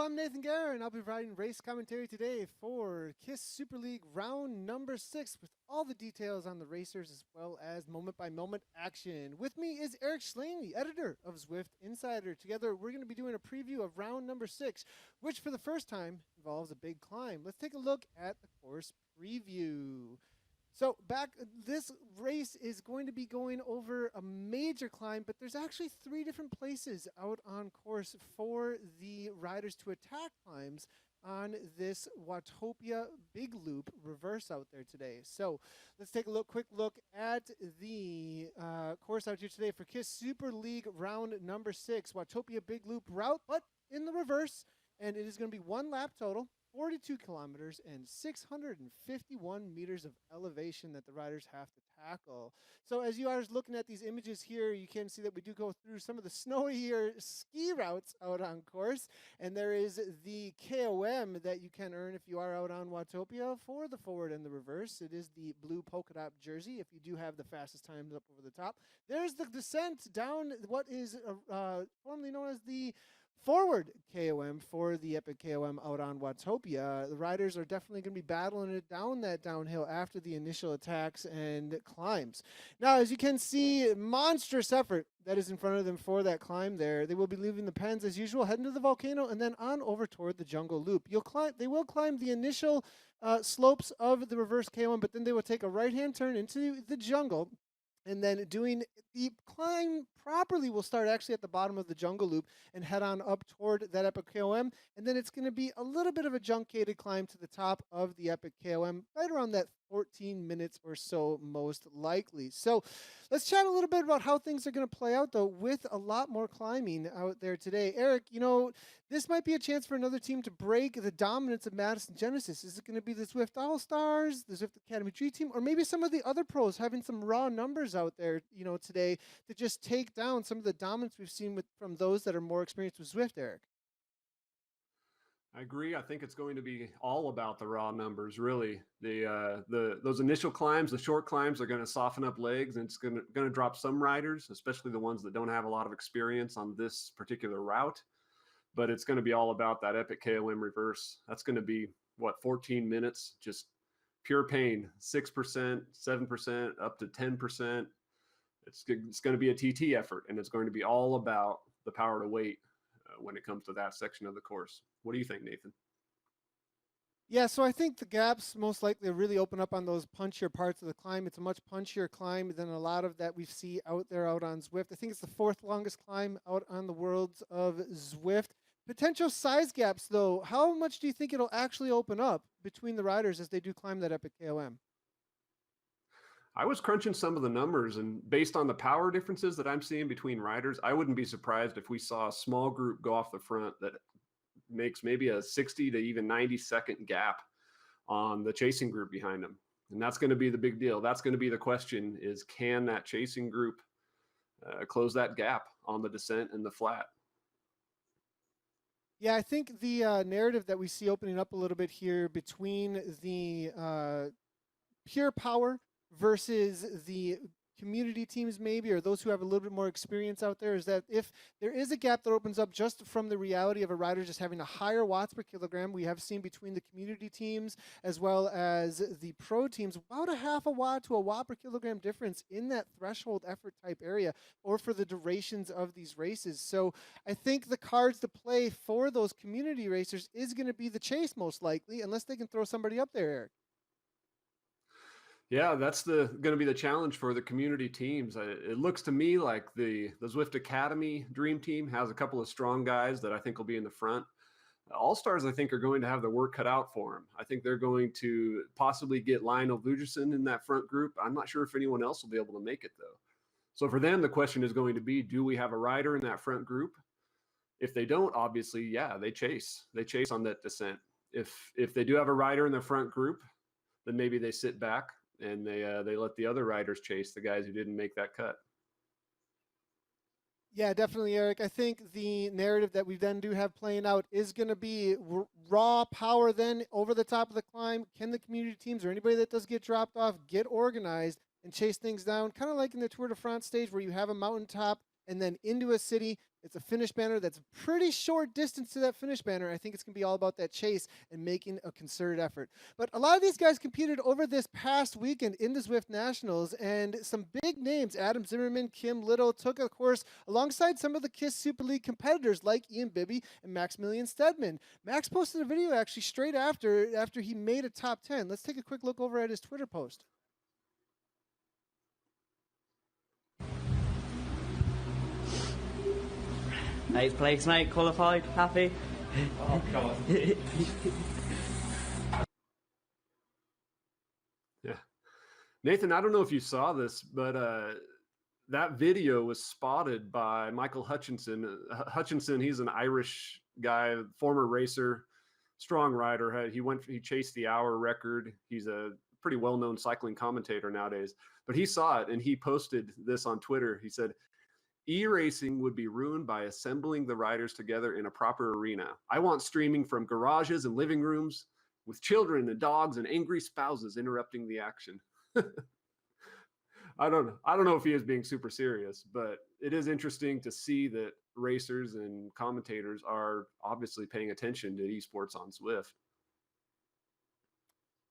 I'm Nathan Guerra, and I'll be providing race commentary today for KISS Super League round number 6 with all the details on the racers as well as moment-by-moment action. With me is Eric Schlaney, editor of Zwift Insider. Together, we're going to be doing a preview of round number 6, which for the first time involves a big climb. Let's take a look at the course preview. So this race is going to be going over a major climb, but there's actually 3 different places out on course for the riders to attack climbs on this Watopia Big Loop Reverse out there today. So let's take a quick look at the course out here today for KISS Super League round number 6, Watopia Big Loop route, but in the reverse, and it is going to be 1 lap total. 42 kilometers and 651 meters of elevation that the riders have to tackle. So as you are looking at these images here, you can see that we do go through some of the snowier ski routes out on course. And there is the KOM that you can earn if you are out on Watopia for the forward and the reverse. It is the blue polka dot jersey if you do have the fastest times up over the top. There's the descent down what is formerly known as the forward KOM for the Epic KOM out on Watopia. The riders are definitely going to be battling it down that downhill after the initial attacks and climbs. Now, as you can see, monstrous effort that is in front of them for that climb there. They will be leaving the pens as usual, heading to the volcano, and then on over toward the jungle loop. They will climb the initial slopes of the reverse KOM, but then they will take a right-hand turn into the jungle. And then doing the climb properly, we'll start actually at the bottom of the jungle loop and head on up toward that Epic KOM. And then it's going to be a little bit of a juncated climb to the top of the Epic KOM, right around that 14 minutes or so, most likely. So let's chat a little bit about how things are going to play out, though, with a lot more climbing out there today. Eric, this might be a chance for another team to break the dominance of Madison Genesis. Is it going to be the Zwift All-Stars, the Zwift Academy G team, or maybe some of the other pros having some raw numbers out there, today to just take down some of the dominance we've seen from those that are more experienced with Zwift, Eric? I agree. I think it's going to be all about the raw numbers, really. Those initial climbs, the short climbs, are going to soften up legs, and it's going to drop some riders, especially the ones that don't have a lot of experience on this particular route. But it's going to be all about that Epic KOM reverse. That's going to be 14 minutes, just pure pain, 6%, 7%, up to 10%. It's going to be a TT effort, and it's going to be all about the power to weight when it comes to that section of the course. What do you think, Nathan? Yeah, so I think the gaps most likely really open up on those punchier parts of the climb. It's a much punchier climb than a lot of that we see out on Zwift. I think it's the 4th longest climb out on the worlds of Zwift. Potential size gaps, though, how much do you think it'll actually open up between the riders as they do climb that Epic KOM? I was crunching some of the numbers, and based on the power differences that I'm seeing between riders, I wouldn't be surprised if we saw a small group go off the front that makes maybe a 60 to even 90-second gap on the chasing group behind them. And that's going to be the big deal. That's going to be the question, is can that chasing group close that gap on the descent and the flat? Yeah, I think the narrative that we see opening up a little bit here between the pure power versus the community teams maybe, or those who have a little bit more experience out there, is that if there is a gap that opens up just from the reality of a rider just having a higher watts per kilogram, we have seen between the community teams as well as the pro teams about a half a watt to a watt per kilogram difference in that threshold effort type area or for the durations of these races. So I think the cards to play for those community racers is going to be the chase most likely, unless they can throw somebody up there, Eric. Yeah, that's going to be the challenge for the community teams. It looks to me like the Zwift Academy Dream Team has a couple of strong guys that I think will be in the front. All-Stars, I think, are going to have the work cut out for them. I think they're going to possibly get Lionel Vujerson in that front group. I'm not sure if anyone else will be able to make it, though. So for them, the question is going to be, do we have a rider in that front group? If they don't, obviously, yeah, they chase. They chase on that descent. If they do have a rider in the front group, then maybe they sit back and they let the other riders chase the guys who didn't make that cut. Yeah, definitely, Eric. I think the narrative that we then do have playing out is going to be raw power then over the top of the climb. Can the community teams or anybody that does get dropped off get organized and chase things down? Kind of like in the Tour de France stage where you have a mountaintop and then into a city, It's a finish banner that's pretty short distance to that finish banner. I think it's going to be all about that chase and making a concerted effort. But a lot of these guys competed over this past weekend in the Zwift Nationals, and some big names, Adam Zimmerman, Kim Little, took a course alongside some of the KISS Super League competitors like Ian Bibby and Maximilian Stedman. Max posted a video actually straight after he made a top 10. Let's take a quick look over at his Twitter post. Eighth place, mate. Qualified. Happy? Oh, God. Yeah. Nathan, I don't know if you saw this, but that video was spotted by Michael Hutchinson. Hutchinson, he's an Irish guy, former racer, strong rider. He chased the hour record. He's a pretty well-known cycling commentator nowadays. But he saw it, and he posted this on Twitter. He said, "E-racing would be ruined by assembling the riders together in a proper arena. I want streaming from garages and living rooms with children and dogs and angry spouses interrupting the action." I don't know if he is being super serious, but it is interesting to see that racers and commentators are obviously paying attention to esports on Zwift.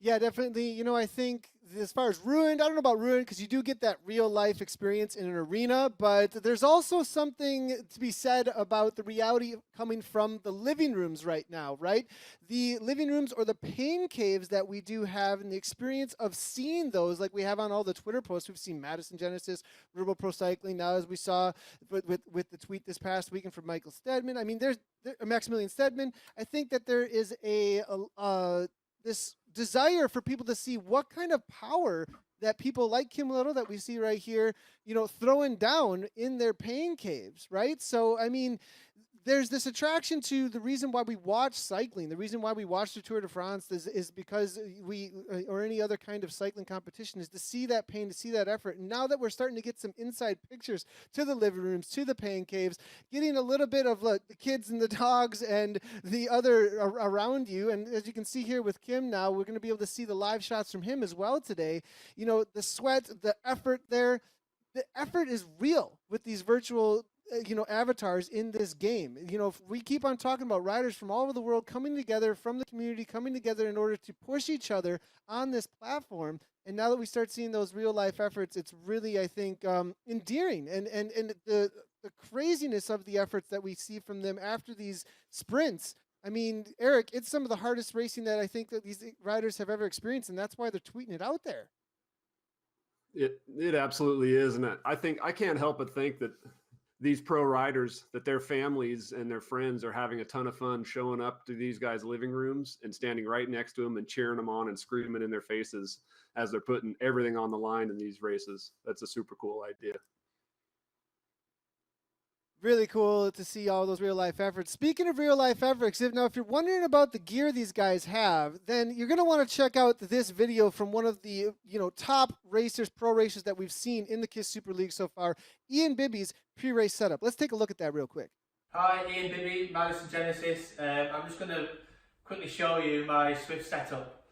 Yeah, definitely. I think as far as ruined, I don't know about ruined because you do get that real life experience in an arena, but there's also something to be said about the reality coming from the living rooms right now, right? The living rooms or the pain caves that we do have, and the experience of seeing those, like we have on all the Twitter posts. We've seen Madison Genesis, Verbal Pro Cycling, now as we saw with the tweet this past weekend from Michael Stedman. I mean, there's Maximilian Stedman. I think that there is this desire for people to see what kind of power that people like Kim Little that we see right here, throwing down in their pain caves, right? So, I mean, there's this attraction to the reason why we watch cycling. The reason why we watch the Tour de France is because or any other kind of cycling competition, is to see that pain, to see that effort. And now that we're starting to get some inside pictures to the living rooms, to the pain caves, getting a little bit of the kids and the dogs and the other around you. And as you can see here with Kim now, we're going to be able to see the live shots from him as well today. The sweat, the effort there, the effort is real with these virtual avatars in this game. If we keep on talking about riders from all over the world coming together, from the community coming together in order to push each other on this platform. And now that we start seeing those real life efforts, it's really, I think, endearing. And the craziness of the efforts that we see from them after these sprints. I mean, Eric, it's some of the hardest racing that I think that these riders have ever experienced, and that's why they're tweeting it out there. It absolutely is. And I can't help but think that these pro riders, that their families and their friends are having a ton of fun showing up to these guys' living rooms and standing right next to them and cheering them on and screaming in their faces as they're putting everything on the line in these races. That's a super cool idea. Really cool to see all those real life efforts. Speaking of real life efforts, if you're wondering about the gear these guys have, then you're going to want to check out this video from one of the top racers, pro racers that we've seen in the KISS Super League so far, Ian Bibby's pre-race setup. Let's take a look at that real quick. Hi, Ian Bibby, Madison Genesis. I'm just going to quickly show you my Zwift setup.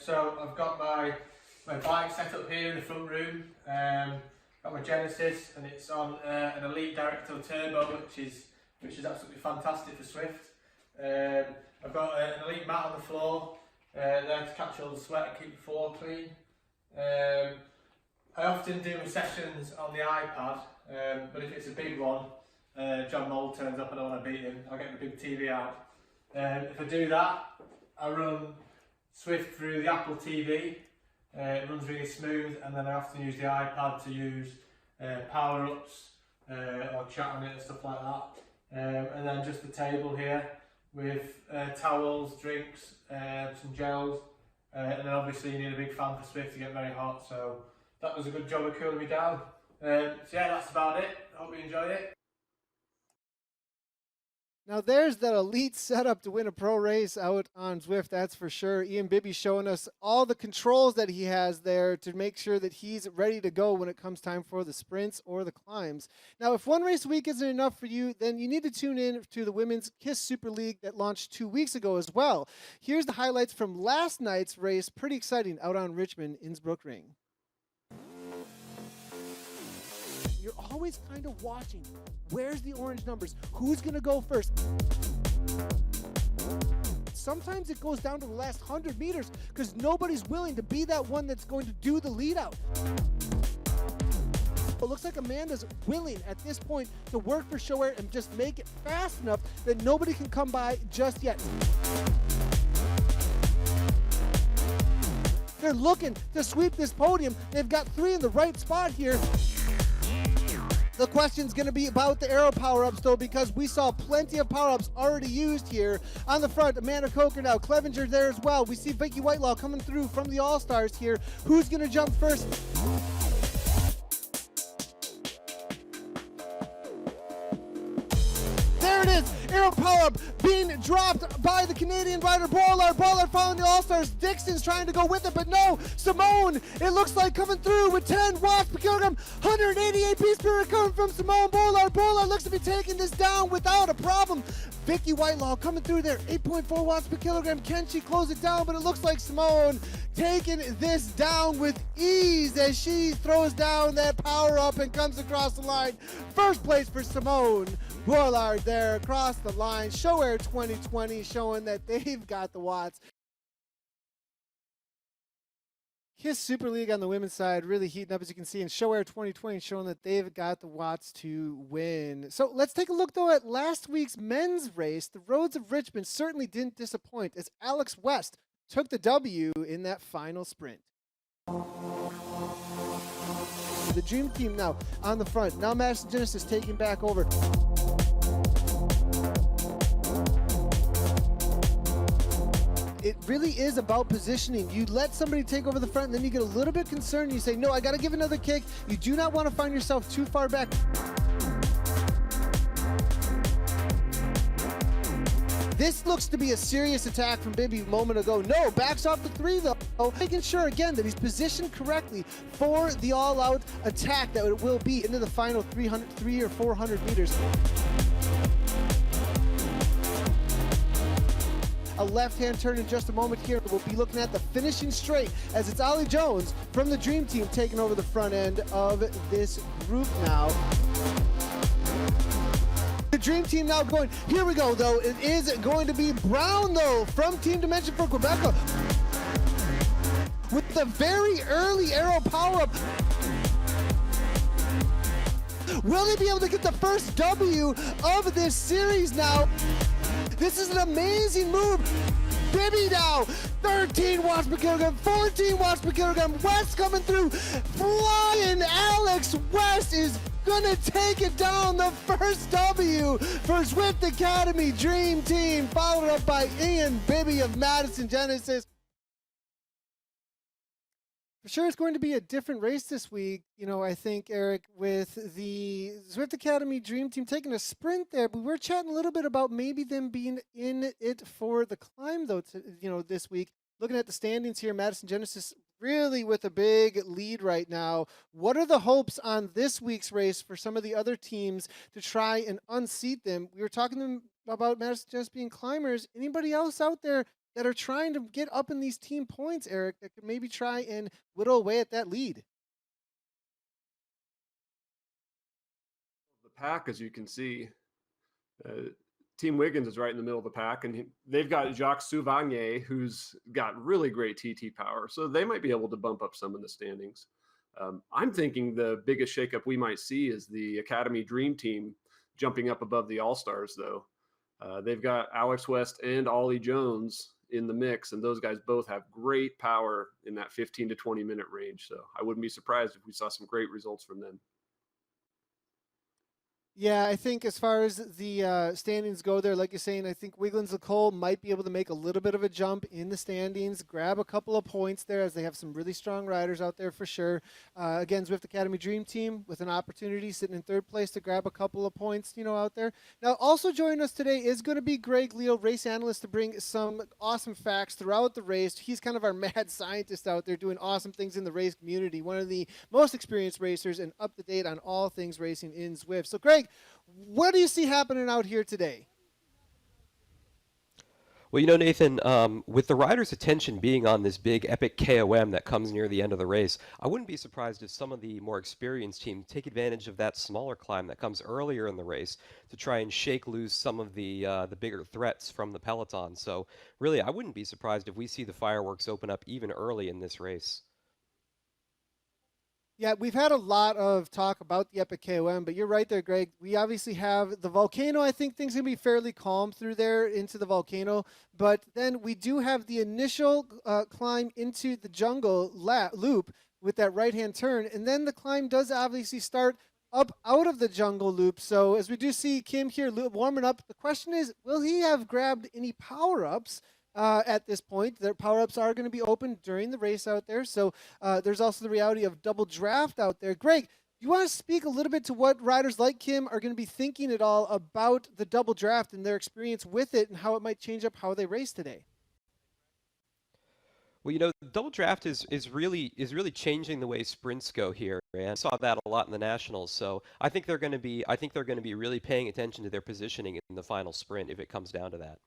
So I've got my bike set up here in the front room. Got my Genesis, and it's on an Elite Director Turbo, which is absolutely fantastic for Zwift. I've got an Elite mat on the floor there to catch all the sweat and keep the floor clean. I often do my sessions on the iPad, but if it's a big one, John Mould turns up and I want to beat him, I'll get the big TV out. If I do that, I run Zwift through the Apple TV. It runs really smooth, and then I often use the iPad to use power-ups or chat on it and stuff like that. And then just the table here with towels, drinks, some gels, and then obviously you need a big fan for Zwift to get very hot, so that was a good job of cooling me down. So yeah, that's about it. Hope you enjoyed it. Now there's that elite setup to win a pro race out on Zwift, that's for sure. Ian Bibby showing us all the controls that he has there to make sure that he's ready to go when it comes time for the sprints or the climbs. Now, if one race a week isn't enough for you, then you need to tune in to the Women's KISS Super League that launched 2 weeks ago as well. Here's the highlights from last night's race. Pretty exciting out on Richmond Innsbruck Ring. you're always kind of watching. Where's the orange numbers? Who's going to go first? Sometimes it goes down to the last 100 meters because nobody's willing to be that one that's going to do the lead out. It looks like Amanda's willing at this point to work for show air and just make it fast enough that nobody can come by just yet. They're looking to sweep this podium. They've got 3 in the right spot here. The question's going to be about the aero power-ups, though, because we saw plenty of power-ups already used here. On the front, Amanda Coker now, Clevenger there as well. We see Vicky Whitelaw coming through from the All-Stars here. Who's going to jump first? There it is, aero power-up being dropped by the Canadian rider Bollard. Bollard following the All-Stars. Dixon's trying to go with it, but no. Simone, it looks like coming through with 10 watts per kilogram. 188 piece per minute coming from Simone Bollard. Bollard looks to be taking this down without a problem. Vicky Whitelaw coming through there, 8.4 watts per kilogram. Can she close it down? But it looks like Simone taking this down with ease as she throws down that power up and comes across the line. First place for Simone Bollard there across the line. Show Air 2020 showing that they've got the watts. KISS Super League on the women's side really heating up, as you can see, and Show Air 2020 showing that they've got the watts to win. So let's take a look, though, at last week's men's race. The Roads of Richmond certainly didn't disappoint as Alex West took the W in that final sprint. The Dream Team now on the front. Now Madison Genesis taking back over. It really is about positioning. You let somebody take over the front, and then you get a little bit concerned. You say, no, I got to give another kick. You do not want to find yourself too far back. This looks to be a serious attack from Bibby a moment ago. No, backs off the 3, though. Making sure, again, that he's positioned correctly for the all-out attack that it will be into the final 3 or 400 meters. A left-hand turn in just a moment here. We'll be looking at the finishing straight as it's Ollie Jones from the Dream Team taking over the front end of this group now. The Dream Team now going, here we go, though. It is going to be Brown, though, from Team Dimension for Quebec. With the very early aero power-up. Will they be able to get the first W of this series now? This is an amazing move. Bibby now, 13 watts per kilogram, 14 watts per kilogram. West coming through, flying. Alex West is gonna take it down. The first W for Zwift Academy Dream Team, followed up by Ian Bibby of Madison Genesis. For sure, it's going to be a different race this week. You know, I think, Eric, with the Zwift Academy Dream Team taking a sprint there, but we're chatting a little bit about maybe them being in it for the climb, though, this week. Looking at the standings here, Madison Genesis really with a big lead right now. What are the hopes on this week's race for some of the other teams to try and unseat them? We were talking to them about Madison Genesis being climbers. Anybody else out there that are trying to get up in these team points, Eric, that could maybe try and whittle away at that lead? The pack, as you can see, Team Wiggins is right in the middle of the pack, and they've got Jacques Souvagnier, who's got really great TT power, so they might be able to bump up some of the standings. I'm thinking the biggest shakeup we might see is the Academy Dream Team jumping up above the All-Stars, though. They've got Alex West and Ollie Jones in the mix, and those guys both have great power in that 15 to 20 minute range. So I wouldn't be surprised if we saw some great results from them. Yeah, I think as far as the standings go there, like you're saying, I think Wiggins Nicole might be able to make a little bit of a jump in the standings, grab a couple of points there as they have some really strong riders out there for sure. Again, Zwift Academy Dream Team with an opportunity sitting in third place to grab a couple of points, out there. Now, also joining us today is going to be Greg Leo, race analyst, to bring some awesome facts throughout the race. He's kind of our mad scientist out there doing awesome things in the race community, one of the most experienced racers and up to date on all things racing in Zwift. So, Greg, what do you see happening out here today? Well, you know, Nathan, with the riders' attention being on this big Epic KOM that comes near the end of the race, I wouldn't be surprised if some of the more experienced teams take advantage of that smaller climb that comes earlier in the race to try and shake loose some of the bigger threats from the peloton. So, really, I wouldn't be surprised if we see the fireworks open up even early in this race. Yeah, we've had a lot of talk about the Epic KOM, but you're right there, Greg. We obviously have the volcano. I think things can be fairly calm through there into the volcano, but then we do have the initial climb into the jungle loop with that right-hand turn, and then the climb does obviously start up out of the jungle loop. So as we do see Kim here warming up, the question is, will he have grabbed any power-ups? At this point, their power-ups are going to be open during the race out there. So there's also the reality of double draft out there. Greg, you want to speak a little bit to what riders like Kim are going to be thinking at all about the double draft and their experience with it and how it might change up how they race today? Well, you know, double draft is really changing the way sprints go here, and I saw that a lot in the nationals. So I think they're going to be really paying attention to their positioning in the final sprint if it comes down to that.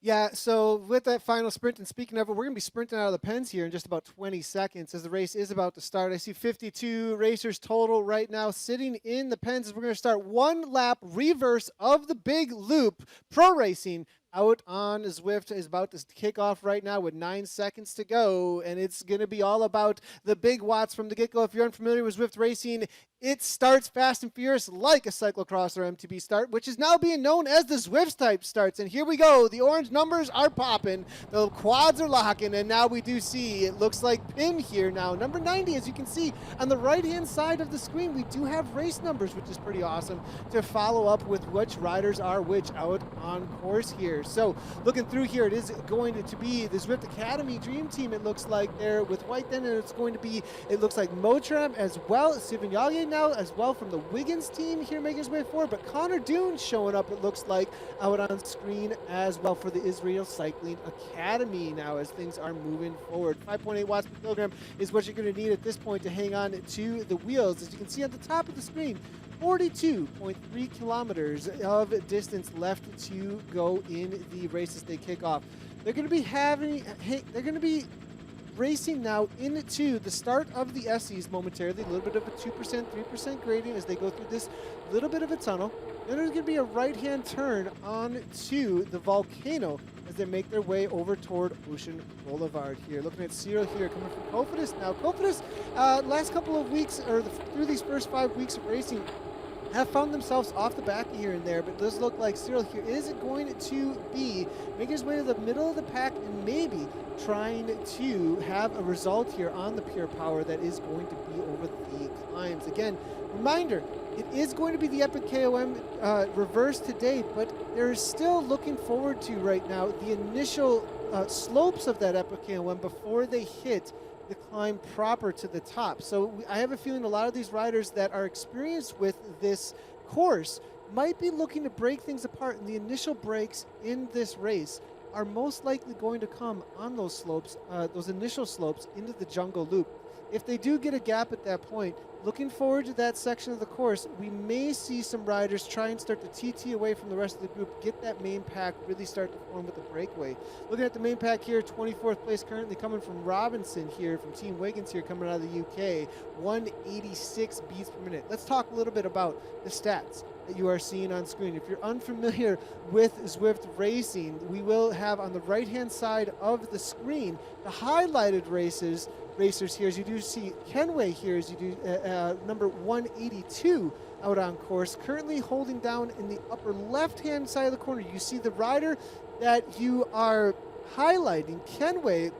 Yeah, so with that final sprint, and speaking of it, we're going to be sprinting out of the pens here in just about 20 seconds as the race is about to start. I see 52 racers total right now sitting in the pens as we're going to start one lap reverse of the big loop. Pro racing out on Zwift is about to kick off right now with 9 seconds to go, and it's going to be all about the big watts from the get-go. If you're unfamiliar with Zwift racing, it starts fast and furious like a cyclocross or MTB start, which is now being known as the Zwift type starts. And here we go. The orange numbers are popping. The quads are locking. And now we do see, it looks like Pim here now. Number 90, as you can see on the right-hand side of the screen, we do have race numbers, which is pretty awesome to follow up with which riders are which out on course here. So looking through here, it is going to be the Zwift Academy Dream Team, it looks like there with White then, and it's going to be, it looks like Motram as well, Sivanyaye now as well from the Wiggins team here making his way forward, but Connor Dune showing up, it looks like, out on screen as well for the Israel Cycling Academy now as things are moving forward. 5.8 watts per kilogram is what you're going to need at this point to hang on to the wheels. As you can see at the top of the screen, 42.3 kilometers of distance left to go in the race as they kick off. They're going to be racing now into the start of the SEs momentarily, a little bit of a 2%, 3% gradient as they go through this little bit of a tunnel. Then there's going to be a right-hand turn onto the volcano as they make their way over toward Ocean Boulevard here. Looking at Cyril here coming from Kofidis now. Kofidis, last couple of weeks, or through these first 5 weeks of racing, have found themselves off the back here and there, but it does look like Cyril here is going to be making his way to the middle of the pack and maybe trying to have a result here on the pure power that is going to be over the climbs. Again, reminder, it is going to be the Epic KOM reverse today, but they're still looking forward to right now the initial slopes of that Epic KOM before they hit the climb proper to the top. So I have a feeling a lot of these riders that are experienced with this course might be looking to break things apart, and the initial breaks in this race are most likely going to come on those slopes, those initial slopes into the jungle loop. If they do get a gap at that point, looking forward to that section of the course, we may see some riders try and start to TT away from the rest of the group, get that main pack really start to form with the breakaway. Looking at the main pack here, 24th place currently coming from Robinson here, from Team Wiggins here, coming out of the UK, 186 beats per minute. Let's talk a little bit about the stats that you are seeing on screen. If you're unfamiliar with Zwift racing, we will have on the right-hand side of the screen the highlighted racers here, as you do see Kenway here, as you do number 182 out on course, currently holding down in the upper left-hand side of the corner. You see the rider that you are highlighting, Kenway,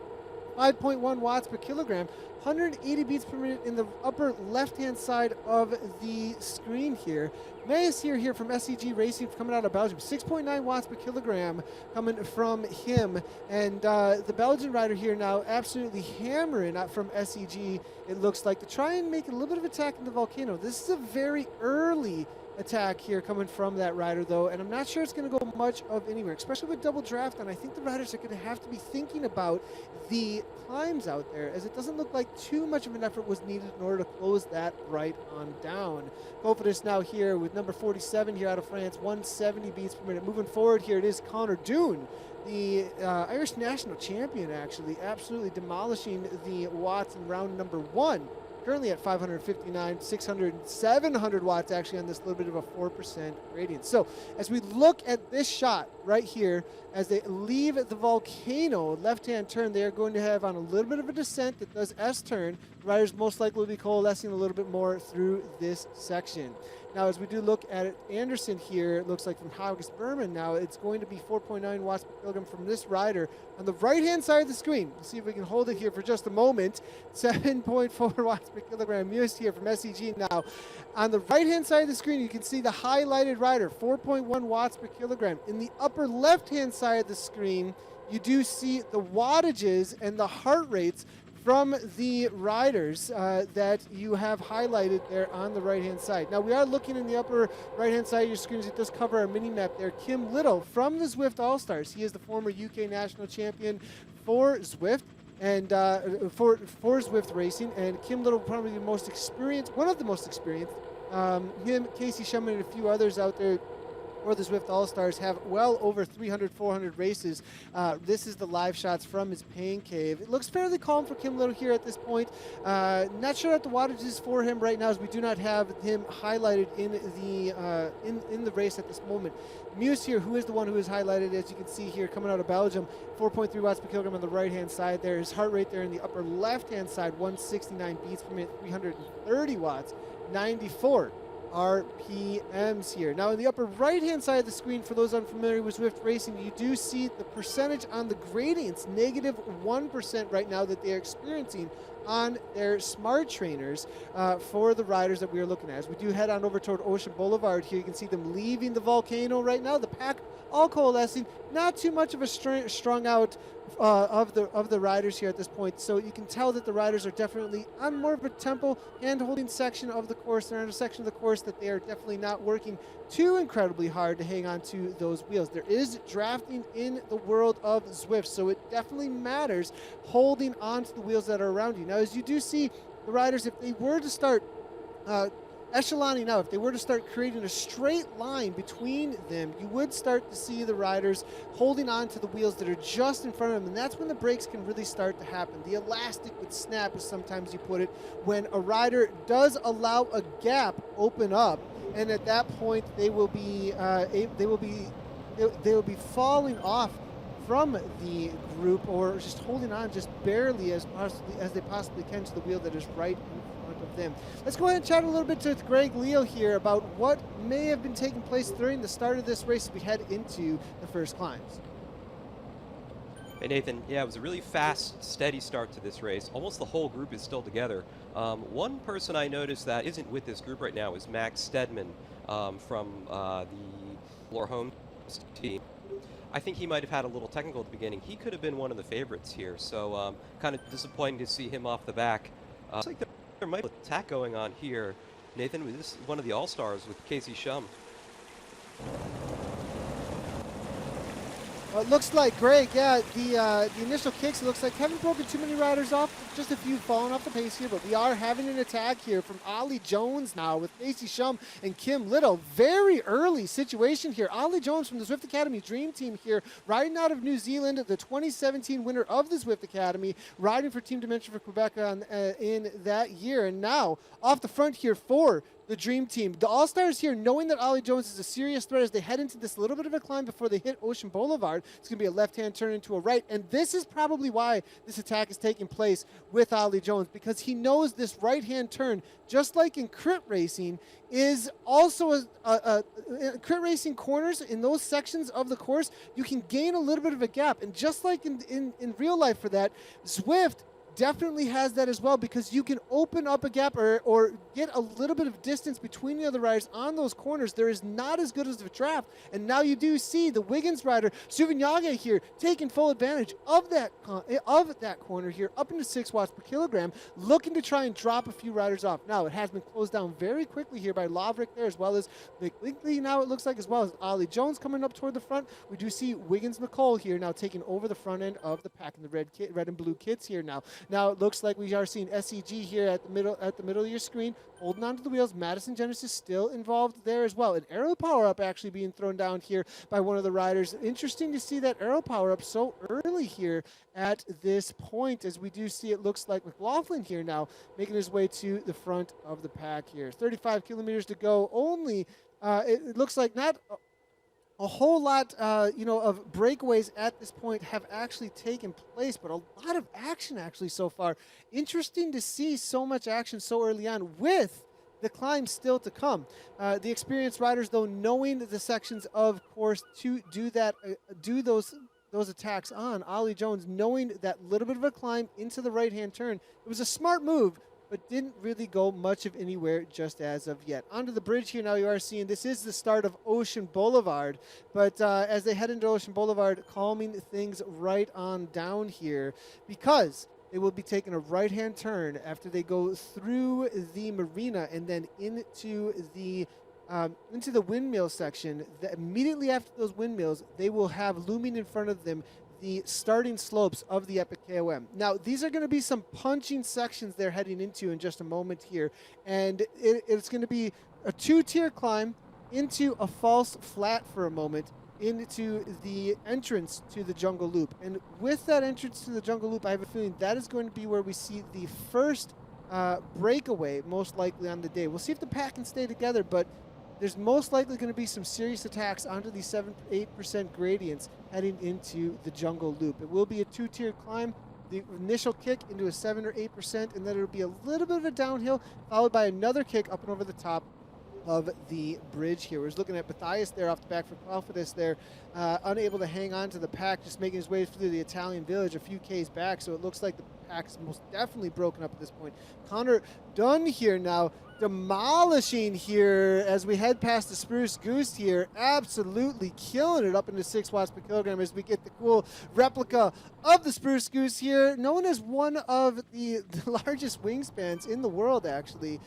5.1 watts per kilogram, 180 beats per minute in the upper left-hand side of the screen here. Mayes here from SEG Racing coming out of Belgium, 6.9 watts per kilogram coming from him. And the Belgian rider here now absolutely hammering out from SEG, it looks like, to try and make a little bit of attack in the volcano. This is a very early attack here coming from that rider, though, and I'm not sure it's going to go much of anywhere, especially with double draft. And I think the riders are going to have to be thinking about the climbs out there, as it doesn't look like too much of an effort was needed in order to close that right on down. Confidence now here with number 47 here out of France, 170 beats per minute. Moving forward here, it is Connor Doon, the Irish national champion, actually absolutely demolishing the watts in round number 1. Currently at 559, 600, 700 watts actually on this little bit of a 4% gradient. So as we look at this shot right here, as they leave the volcano, left-hand turn, they are going to have on a little bit of a descent that does S-turn. Riders most likely will be coalescing a little bit more through this section. Now, as we do look at it, Anderson here, it looks like from August Berman now, it's going to be 4.9 watts per kilogram from this rider. On the right-hand side of the screen, let's see if we can hold it here for just a moment, 7.4 watts per kilogram used here from SEG now. On the right-hand side of the screen, you can see the highlighted rider, 4.1 watts per kilogram. In the upper left-hand side of the screen, you do see the wattages and the heart rates from the riders that you have highlighted there on the right-hand side. Now, we are looking in the upper right-hand side of your screens. It does cover our mini-map there. Kim Little from the Zwift All-Stars. He is the former UK national champion for Zwift and for Zwift racing. And Kim Little, probably the most experienced, one of the most experienced. Him, Casey Shumman, and a few others out there or the Zwift All-Stars have well over 300, 400 races. This is the live shots from his pain cave. It looks fairly calm for Kim Little here at this point. Not sure what the wattage is for him right now, as we do not have him highlighted in the race at this moment. Muse here, who is the one who is highlighted, as you can see here, coming out of Belgium, 4.3 watts per kilogram on the right-hand side there. His heart rate there in the upper left-hand side, 169 beats per minute, 330 watts, 94 RPMs here. Now, in the upper right-hand side of the screen, for those unfamiliar with Zwift racing, you do see the percentage on the gradients, negative 1% right now that they are experiencing on their smart trainers for the riders that we are looking at. As we do head on over toward Ocean Boulevard here, you can see them leaving the volcano right now. The pack all coalescing. Not too much of a strung out of the riders here at this point, so you can tell that the riders are definitely on more of a tempo and holding section of the course. They're on a section of the course that they are definitely not working too incredibly hard to hang on to those wheels. There is drafting in the world of Zwift, so it definitely matters holding on to the wheels that are around you. Now, as you do see the riders, if they were to start echeloning out, if they were to start creating a straight line between them, you would start to see the riders holding on to the wheels that are just in front of them, and that's when the brakes can really start to happen. The elastic would snap, as sometimes you put it, when a rider does allow a gap open up, and at that point they will be falling off from the group, or just holding on just barely as they possibly can to the wheel that is right in front of them. Let's go ahead and chat a little bit with Greg Leo here about what may have been taking place during the start of this race as we head into the first climbs. Hey Nathan, yeah, it was a really fast, steady start to this race. Almost the whole group is still together. One person I noticed that isn't with this group right now is Max Stedman from the Lore Home team. I think he might have had a little technical at the beginning. He could have been one of the favorites here, so kind of disappointing to see him off the back. Looks like there might be an attack going on here. Nathan, this is one of the All-Stars with Casey Shum. Well, it looks like, Greg, yeah, the initial kicks, it looks like haven't broken too many riders off, just a few falling off the pace here, but we are having an attack here from Ollie Jones now with Casey Shum and Kim Little. Very early situation here. Ollie Jones from the Zwift Academy Dream Team here, riding out of New Zealand, the 2017 winner of the Zwift Academy, riding for Team Dimension for Quebec in that year. And now, off the front here for the Dream Team. The All-Stars here, knowing that Ollie Jones is a serious threat as they head into this little bit of a climb before they hit Ocean Boulevard. It's going to be a left-hand turn into a right, and this is probably why this attack is taking place with Ollie Jones, because he knows this right-hand turn, just like in crit racing, is also crit racing corners. In those sections of the course, you can gain a little bit of a gap, and just like in real life for that, Zwift definitely has that as well, because you can open up a gap or get a little bit of distance between the other riders on those corners. There is not as good as a draft, and now you do see the Wiggins rider Suvignage here taking full advantage of that corner here up into 6 watts per kilogram, looking to try and drop a few riders off. Now it has been closed down very quickly here by Laverick there, as well as McLinkley now it looks like, as well as Ollie Jones coming up toward the front. We do see Wiggins Nicole here now taking over the front end of the pack in the red and blue kits here now. Now it looks like we are seeing SCG here at the middle of your screen, holding onto the wheels. Madison Genesis still involved there as well. An arrow power up actually being thrown down here by one of the riders. Interesting to see that arrow power up so early here at this point, as we do see it looks like McLaughlin here now making his way to the front of the pack here. 35 kilometers to go. Only it looks like not a whole lot, of breakaways at this point have actually taken place, but a lot of action actually so far. Interesting to see so much action so early on, with the climb still to come. The experienced riders, though, knowing the sections of course to do those attacks on Ollie Jones, knowing that little bit of a climb into the right-hand turn. It was a smart move, but didn't really go much of anywhere just as of yet. Onto the bridge here now, you are seeing this is the start of Ocean Boulevard, but as they head into Ocean Boulevard, calming things right on down here, because they will be taking a right-hand turn after they go through the marina and then into the windmill section. Immediately after those windmills, they will have looming in front of them the starting slopes of the Epic KOM. Now, these are going to be some punching sections they're heading into in just a moment here, and it's going to be a 2-tier climb into a false flat for a moment, into the entrance to the jungle loop. And with that entrance to the jungle loop, I have a feeling that is going to be where we see the first breakaway, most likely on the day. We'll see if the pack can stay together, but there's most likely going to be some serious attacks onto these 7-8% gradients heading into the jungle loop. It will be a 2-tier climb. The initial kick into a 7 or 8%, and then it'll be a little bit of a downhill, followed by another kick up and over the top of the bridge here. We're just looking at Matthias there off the back for Confidus there, unable to hang on to the pack, just making his way through the Italian village a few Ks back, so it looks like the pack's most definitely broken up at this point. Connor Dunn here now, demolishing here as we head past the Spruce Goose here, absolutely killing it up into 6 watts per kilogram as we get the cool replica of the Spruce Goose here, known as one of the largest wingspans in the world, actually.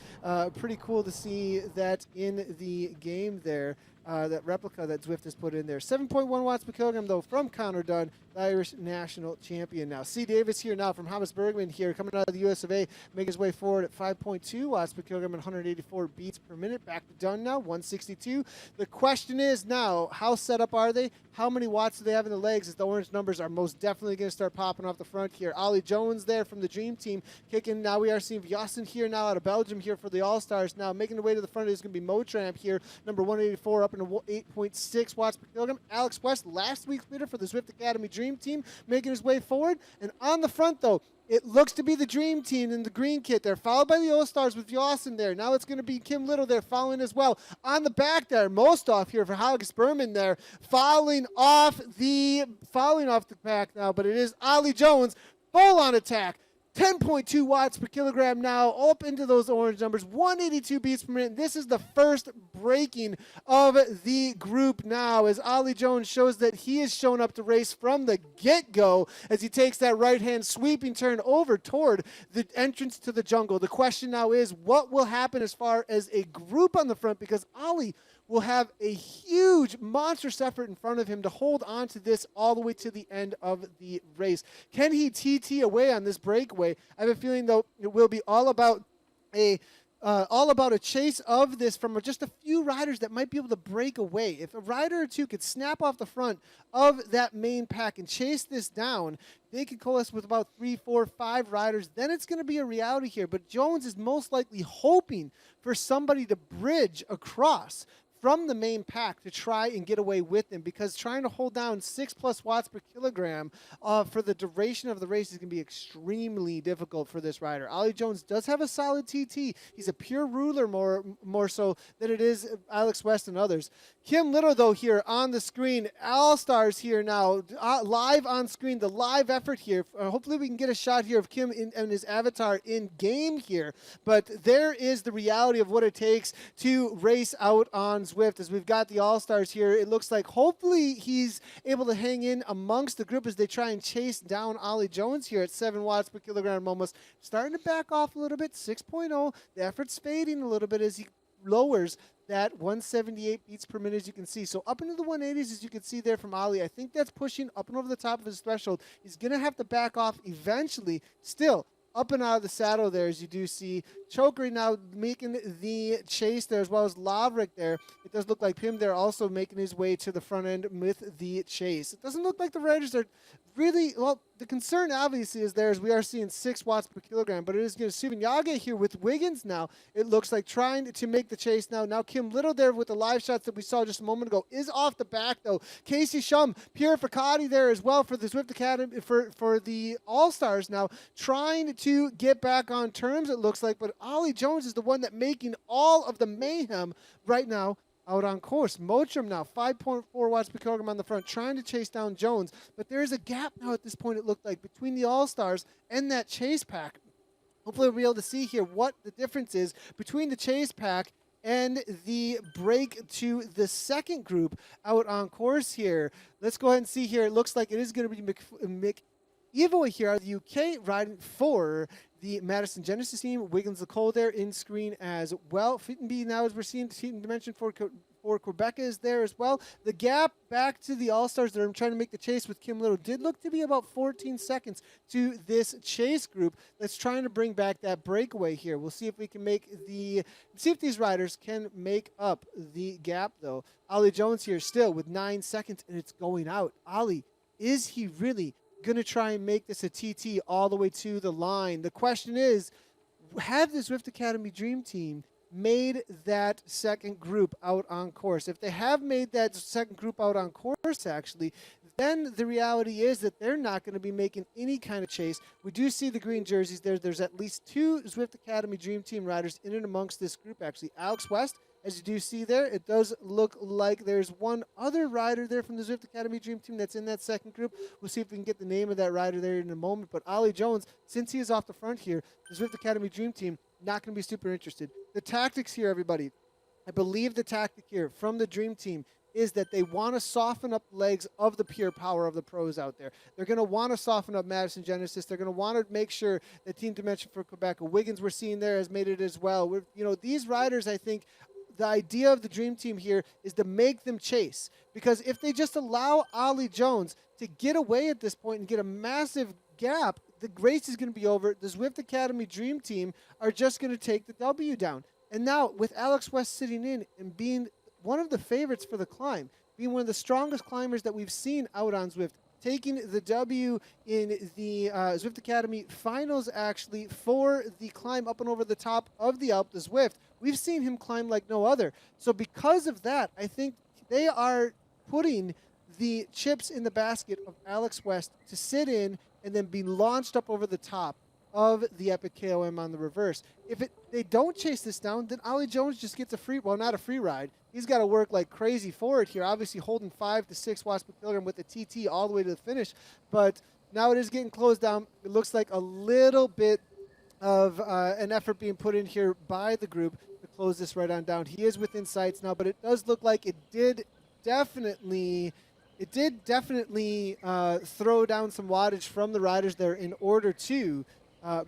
Pretty cool to see that in the game there. That replica that Zwift has put in there. 7.1 watts per kilogram, though, from Connor Dunn, the Irish national champion now. C. Davis here now from Thomas Bergman here, coming out of the US of A, making his way forward at 5.2 watts per kilogram and 184 beats per minute. Back to Dunn now, 162. The question is now, how set up are they? How many watts do they have in the legs, as the orange numbers are most definitely going to start popping off the front here. Ollie Jones there from the Dream Team kicking. Now we are seeing Vjossen here now out of Belgium here for the All-Stars. Now making the way to the front is going to be Motramp here, number 184 up into 8.6 watts per kilogram. Alex West, last week's leader for the Zwift Academy Dream Team, making his way forward. And on the front, though, it looks to be the Dream Team in the green kit there, followed by the All-Stars with Vjossen there. Now it's going to be Kim Little there following as well. On the back there, Mostov here for Alex Berman there, falling off the pack now, but it is Ollie Jones, full-on attack. 10.2 watts per kilogram now, up into those orange numbers, 182 beats per minute. This is the first breaking of the group now, as Ollie Jones shows that he has shown up to race from the get-go as he takes that right-hand sweeping turn over toward the entrance to the jungle. The question now is, what will happen as far as a group on the front, because Ollie will have a huge, monstrous effort in front of him to hold on to this all the way to the end of the race. Can he TT away on this breakaway? I have a feeling, though, it will be all about a chase of this from just a few riders that might be able to break away. If a rider or two could snap off the front of that main pack and chase this down, they could coalesce with about 3, 4, 5 riders. Then it's going to be a reality here. But Jones is most likely hoping for somebody to bridge across from the main pack to try and get away with them, because trying to hold down 6+ watts per kilogram for the duration of the race is going to be extremely difficult for this rider. Ollie Jones does have a solid TT. He's a pure ruler more so than it is Alex West and others. Kim Little, though, here on the screen. All-Stars here now, live on screen, the live effort here. Hopefully we can get a shot here of Kim and his avatar in game here. But there is the reality of what it takes to race out on Zwift. As we've got the All-Stars here, it looks like hopefully he's able to hang in amongst the group as they try and chase down Ollie Jones here at 7 watts per kilogram almost. Starting to back off a little bit, 6.0. The effort's fading a little bit as he lowers that 178 beats per minute, as you can see. So up into the 180s, as you can see there from Ali. I think that's pushing up and over the top of his threshold. He's going to have to back off eventually. Still, up and out of the saddle there, as you do see. Chokery now making the chase there, as well as Laverick there. It does look like him there also making his way to the front end with the chase. It doesn't look like the riders are really, well, the concern obviously is there, as we are seeing 6 watts per kilogram, but it is going to Subinyaga here with Wiggins now. It looks like trying to make the chase now. Now Kim Little there with the live shots that we saw just a moment ago is off the back though. Casey Shum, Pierre Ficati there as well for the Zwift Academy, for the All-Stars now, trying to get back on terms, it looks like, but Ollie Jones is the one that making all of the mayhem right now out on course. Mottram now, 5.4 watts per kilogram on the front, trying to chase down Jones. But there is a gap now at this point, it looked like, between the All-Stars and that chase pack. Hopefully we'll be able to see here what the difference is between the chase pack and the break to the second group out on course here. Let's go ahead and see here. It looks like it is going to be Evo here out of the UK riding for the Madison Genesis team. Wiggins Nicole there in screen as well. Fittenby now, as we're seeing, team dimension for Quebec is there as well. The gap back to the All-Stars that are trying to make the chase with Kim Little did look to be about 14 seconds to this chase group that's trying to bring back that breakaway here. We'll see if we can see if these riders can make up the gap though. Ollie Jones here still with 9 seconds and it's going out. Ollie, is he really going to try and make this a TT all the way to the line? The question is, have the Zwift Academy Dream Team made that second group out on course? If they have made that second group out on course, actually, then the reality is that they're not going to be making any kind of chase. We do see the green jerseys there. There's at least 2 Zwift Academy Dream Team riders in and amongst this group, actually. Alex West, as you do see there, it does look like there's one other rider there from the Zwift Academy Dream Team that's in that second group. We'll see if we can get the name of that rider there in a moment. But Ollie Jones, since he is off the front here, the Zwift Academy Dream Team, not going to be super interested. The tactics here, everybody, I believe the tactic here from the Dream Team is that they want to soften up the legs of the pure power of the pros out there. They're going to want to soften up Madison Genesis. They're going to want to make sure that Team Dimension for Quebec, Wiggins we're seeing there has made it as well. These riders, I think, the idea of the Dream Team here is to make them chase. Because if they just allow Ollie Jones to get away at this point and get a massive gap, the race is going to be over. The Zwift Academy Dream Team are just going to take the W down. And now, with Alex West sitting in and being one of the favorites for the climb, being one of the strongest climbers that we've seen out on Zwift, taking the W in the Zwift Academy finals, actually, for the climb up and over the top of the Alpe d'Huez Zwift. We've seen him climb like no other. So because of that, I think they are putting the chips in the basket of Alex West to sit in and then be launched up over the top of the Epic KOM on the reverse. If they don't chase this down, then Ollie Jones just gets not a free ride. He's got to work like crazy for it here, obviously holding 5 to 6 watts per kilogram with the TT all the way to the finish. But now it is getting closed down. It looks like a little bit of an effort being put in here by the group to close this right on down. He is within sights now, but it does look like it did definitely throw down some wattage from the riders there in order to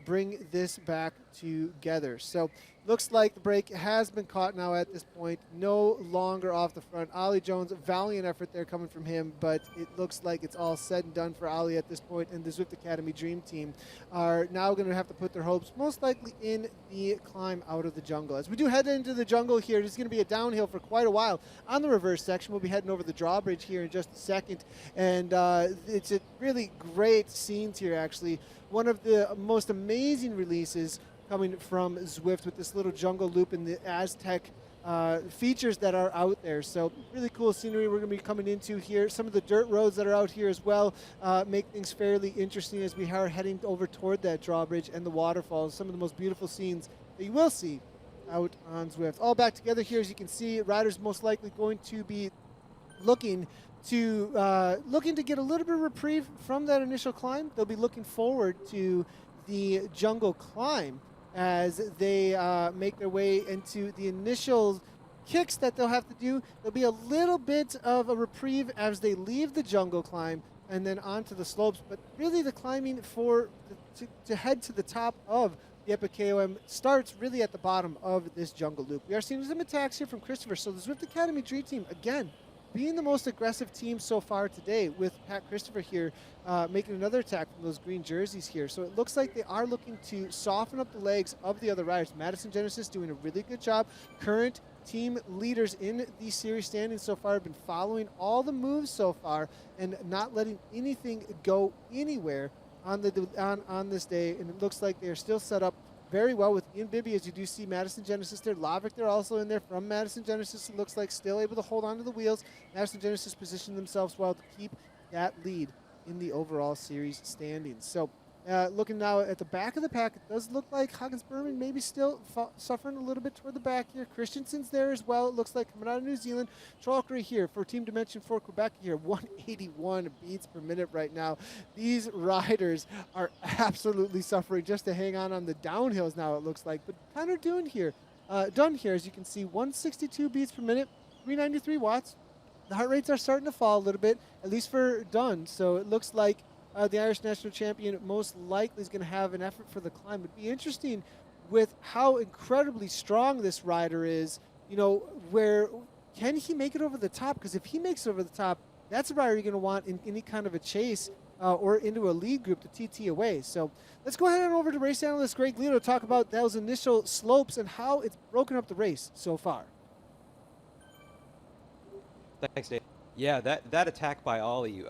bring this back together. So looks like the break has been caught now at this point. No longer off the front. Ollie Jones, valiant effort there coming from him, but it looks like it's all said and done for Ollie at this point, and the Zwift Academy Dream Team are now going to have to put their hopes most likely in the climb out of the jungle. As we do head into the jungle here, it's going to be a downhill for quite a while on the reverse section. We'll be heading over the drawbridge here in just a second, and it's a really great scenes here, actually. One of the most amazing releases coming from Zwift with this little jungle loop and the Aztec features that are out there. So really cool scenery we're going to be coming into here. Some of the dirt roads that are out here as well make things fairly interesting as we are heading over toward that drawbridge and the waterfalls. Some of the most beautiful scenes that you will see out on Zwift. All back together here, as you can see, riders most likely going to be looking to get a little bit of reprieve from that initial climb. They'll be looking forward to the jungle climb as they make their way into the initial kicks that they'll have to do. There'll be a little bit of a reprieve as they leave the jungle climb and then onto the slopes. But really the climbing to head to the top of the Epic KOM starts really at the bottom of this jungle loop. We are seeing some attacks here from Christopher. So the Zwift Academy Dream Team, again, being the most aggressive team so far today, with Pat Christopher here making another attack from those green jerseys here. So it looks like they are looking to soften up the legs of the other riders. Madison Genesis doing a really good job. Current team leaders in the series standings so far have been following all the moves so far and not letting anything go anywhere on this day. And it looks like they are still set up very well with Ian Bibby, as you do see Madison Genesis there. Laverick, they're also in there from Madison Genesis. It looks like still able to hold on to the wheels. Madison Genesis positioned themselves well to keep that lead in the overall series standings. So looking now at the back of the pack, it does look like Huggins Berman maybe still suffering a little bit toward the back here. Christensen's there as well, it looks like, coming out of New Zealand. Chalkery here for Team Dimension for Quebec here, 181 beats per minute right now. These riders are absolutely suffering just to hang on the downhills now, it looks like. But Connor Dunn here, as you can see, 162 beats per minute, 393 watts. The heart rates are starting to fall a little bit, at least for Dunn. So it looks like the Irish national champion most likely is going to have an effort for the climb. It would be interesting with how incredibly strong this rider is, where can he make it over the top? Because if he makes it over the top, that's a rider you're going to want in any kind of a chase or into a lead group to TT away. So let's go ahead and over to race analyst Greg Lito to talk about those initial slopes and how it's broken up the race so far. Thanks, Nate. Yeah, that attack by Ollie,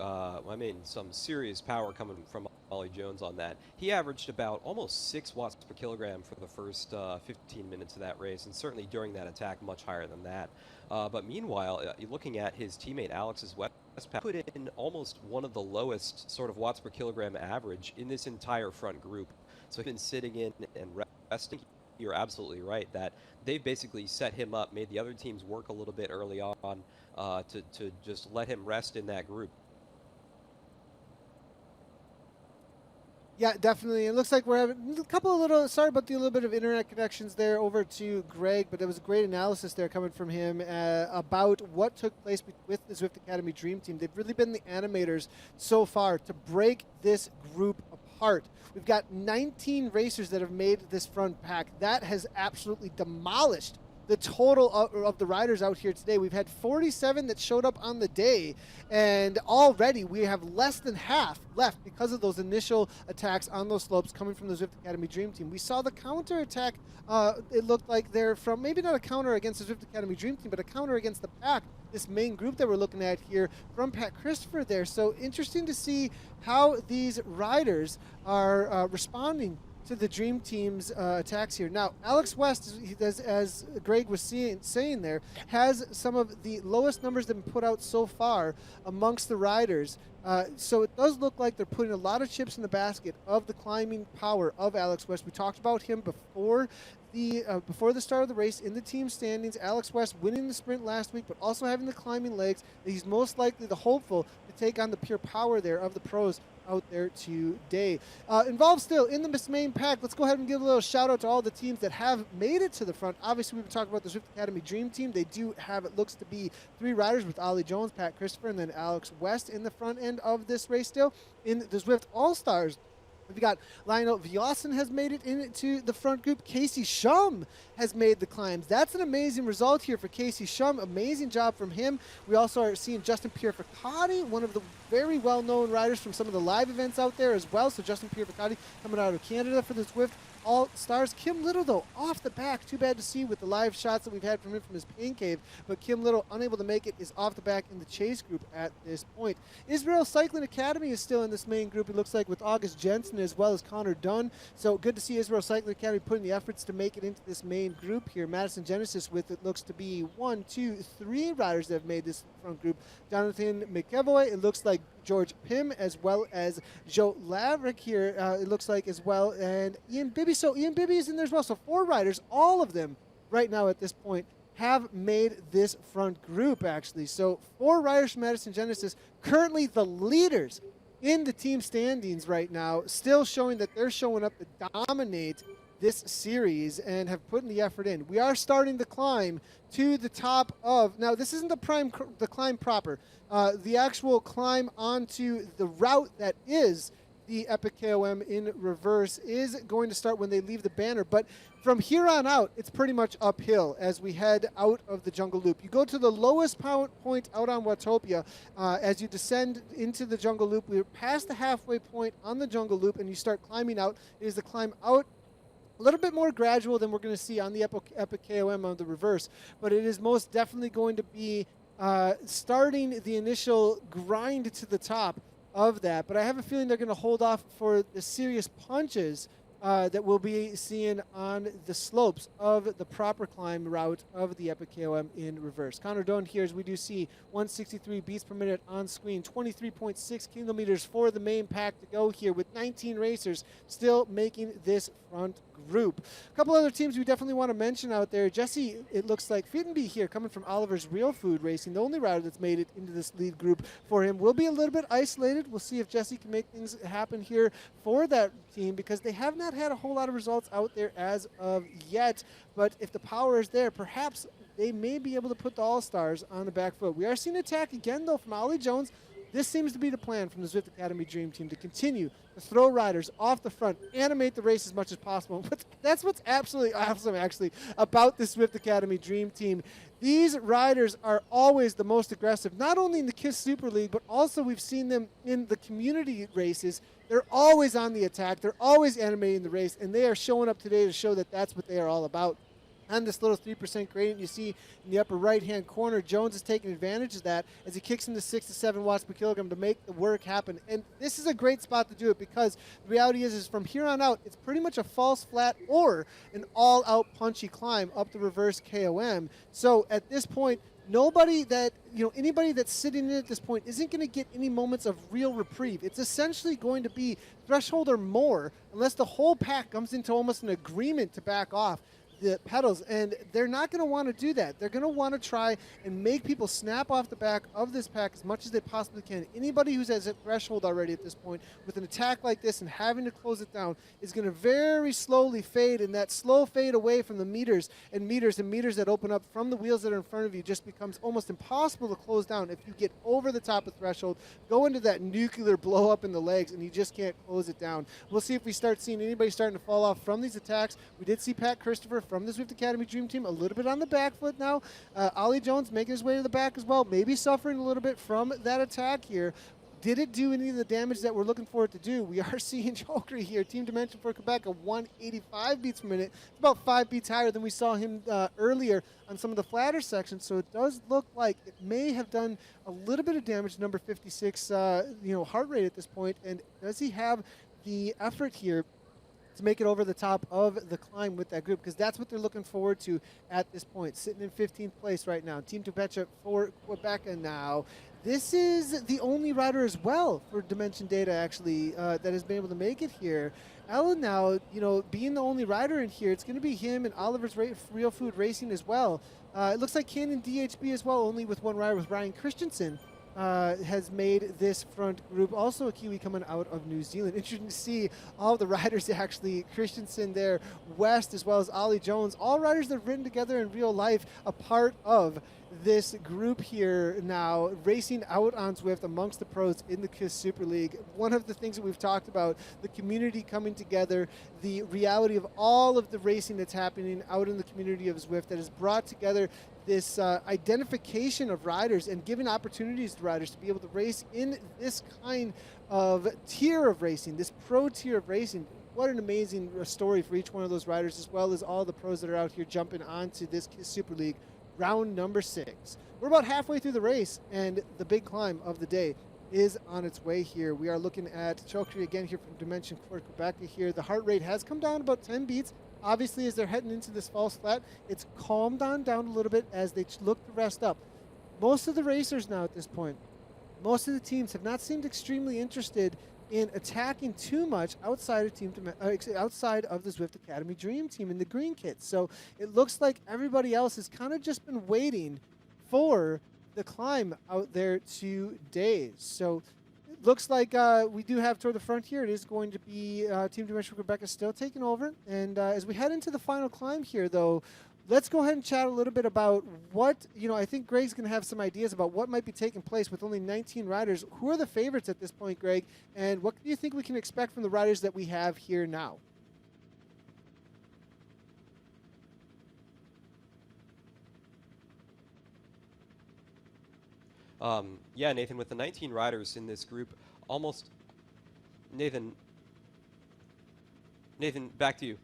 some serious power coming from Ollie Jones on that. He averaged about almost 6 watts per kilogram for the first 15 minutes of that race, and certainly during that attack, much higher than that. But meanwhile, looking at his teammate Alex's Westpac, put in almost one of the lowest sort of watts per kilogram average in this entire front group. So he's been sitting in and resting. You're absolutely right that they basically set him up, made the other teams work a little bit early on to just let him rest in that group. Yeah, definitely. It looks like we're having a couple of sorry about the little bit of internet connections there over to Greg, but there was a great analysis there coming from him about what took place with the Zwift Academy Dream Team. They've really been the animators so far to break this group apart. We've got 19 racers that have made this front pack. That has absolutely demolished the total of the riders out here today. We've had 47 that showed up on the day, and already we have less than half left because of those initial attacks on those slopes coming from the Zwift Academy Dream Team. We saw the counter attack. It looked like they're from, maybe not a counter against the Zwift Academy Dream Team, but a counter against the pack, this main group that we're looking at here from Pat Christopher there. So interesting to see how these riders are responding to the Dream Team's attacks here. Now, Alex West, as Greg was saying there, has some of the lowest numbers that have been put out so far amongst the riders. So it does look like they're putting a lot of chips in the basket of the climbing power of Alex West. We talked about him before the start of the race in the team standings. Alex West winning the sprint last week, but also having the climbing legs. He's most likely the hopeful to take on the pure power there of the pros out there today. Involved still in the main pack. Let's go ahead and give a little shout out to all the teams that have made it to the front. Obviously, we've been talking about the Zwift Academy Dream Team. They do have, it looks to be 3 riders with Ollie Jones, Pat Christopher, and then Alex West in the front end of this race still. In the Zwift All-Stars, we've got Lionel Viasen has made it into the front group. Casey Shum has made the climbs. That's an amazing result here for Casey Shum. Amazing job from him. We also are seeing Justin Pierre-Ficati, one of the very well-known riders from some of the live events out there as well. So Justin Pierre-Ficati coming out of Canada for the Zwift All-Stars. Kim Little, though, off the back. Too bad to see with the live shots that we've had from him from his pain cave. But Kim Little, unable to make it, is off the back in the chase group at this point. Israel Cycling Academy is still in this main group, it looks like, with August Jensen as well as Connor Dunn. So good to see Israel Cycling Academy putting the efforts to make it into this main group here. Madison Genesis with, it looks to be 1, 2, 3 riders that have made this front group. Jonathan McEvoy, it looks like George Pym, as well as Joe Laverick here, it looks like as well, and Ian Bibby. So Ian Bibby is in there as well. So 4 riders, all of them right now at this point have made this front group, actually. So 4 riders from Madison Genesis, currently the leaders in the team standings right now, still showing that they're showing up to dominate this series and have put in the effort in. We are starting the climb to the top of, now this isn't the climb proper, the actual climb onto the route that is the Epic KOM in reverse is going to start when they leave the banner. But from here on out, it's pretty much uphill as we head out of the jungle loop. You go to the lowest point out on Watopia. As you descend into the jungle loop, we're past the halfway point on the jungle loop, and you start climbing out. It is the climb out a little bit more gradual than we're going to see on the Epic KOM on the reverse, but it is most definitely going to be starting the initial grind to the top of that. But I have a feeling they're going to hold off for the serious punches that we'll be seeing on the slopes of the proper climb route of the Epic KOM in reverse. Connor Doan here, as we do see 163 beats per minute on screen, 23.6 kilometers for the main pack to go here, with 19 racers still making this front group. A couple other teams we definitely want to mention out there. Jesse, it looks like Fittenby here, coming from Oliver's Real Food Racing, the only rider that's made it into this lead group for him, will be a little bit isolated. We'll see if Jesse can make things happen here for that team, because they have not had a whole lot of results out there as of yet. But if the power is there, perhaps they may be able to put the All-Stars on the back foot. We are seeing attack again, though, from Ollie Jones. This seems to be the plan from the Zwift Academy Dream Team, to continue to throw riders off the front, animate the race as much as possible. But that's what's absolutely awesome, actually, about the Zwift Academy Dream Team. These riders are always the most aggressive, not only in the KISS Super League, but also we've seen them in the community races. They're always on the attack. They're always animating the race, and they are showing up today to show that that's what they are all about. On this little 3% gradient you see in the upper right-hand corner, Jones is taking advantage of that as he kicks into 6 to 7 watts per kilogram to make the work happen. And this is a great spot to do it, because the reality is from here on out, it's pretty much a false flat or an all-out punchy climb up the reverse KOM. So at this point, anybody that's sitting in at this point isn't going to get any moments of real reprieve. It's essentially going to be threshold or more, unless the whole pack comes into almost an agreement to back off the pedals, and they're not going to want to do that. They're going to want to try and make people snap off the back of this pack as much as they possibly can. Anybody who's at a threshold already at this point with an attack like this and having to close it down is going to very slowly fade, and that slow fade away from the meters that open up from the wheels that are in front of you just becomes almost impossible to close down if you get over the top of threshold, go into that nuclear blow up in the legs, and you just can't close it down. We'll see if we start seeing anybody starting to fall off from these attacks. We did see Pat Christopher from the Zwift Academy Dream Team a little bit on the back foot now. Ollie Jones making his way to the back as well, maybe suffering a little bit from that attack here. Did it do any of the damage that we're looking for it to do? We are seeing Chokri here, Team Dimension for Quebec, a 185 beats per minute. It's about 5 beats higher than we saw him earlier on some of the flatter sections, so it does look like it may have done a little bit of damage, number 56 heart rate at this point. And does he have the effort here to make it over the top of the climb with that group? Because that's what they're looking forward to at this point. Sitting in 15th place right now. Team Tupecha for Quebec. And now this is the only rider as well for Dimension Data, actually, that has been able to make it here. Alan now, being the only rider in here, it's going to be him and Oliver's Real Food Racing as well. It looks like Canyon DHB as well, only with one rider, with Ryan Christensen. Has made this front group. Also a Kiwi coming out of New Zealand. Interesting to see all the riders, actually. Christensen there, West, as well as Ollie Jones. All riders that have ridden together in real life, a part of this group here now, racing out on Zwift amongst the pros in the KISS Super League. One of the things that we've talked about, the community coming together, the reality of all of the racing that's happening out in the community of Zwift that has brought together this identification of riders and giving opportunities to riders to be able to race in this kind of tier of racing, this pro tier of racing. What an amazing story for each one of those riders, as well as all the pros that are out here jumping onto this KISS Super League round number 6. We're about halfway through the race, and the big climb of the day is on its way here. We are looking at Chokri again here from Dimension for Quebec here. The heart rate has come down about 10 beats. Obviously, as they're heading into this false flat, it's calmed down a little bit as they look to rest up. Most of the racers now at this point, most of the teams have not seemed extremely interested in attacking too much outside of the Zwift Academy Dream Team in the green kits. So it looks like everybody else has kind of just been waiting for the climb out there today. So it looks like we do have toward the front here. It is going to be Team Dimension Quebec still taking over. And as we head into the final climb here, though, let's go ahead and chat a little bit about what, I think Greg's going to have some ideas about what might be taking place with only 19 riders. Who are the favorites at this point, Greg? And what do you think we can expect from the riders that we have here now? Yeah, Nathan, with the 19 riders in this group, almost... Nathan, back to you.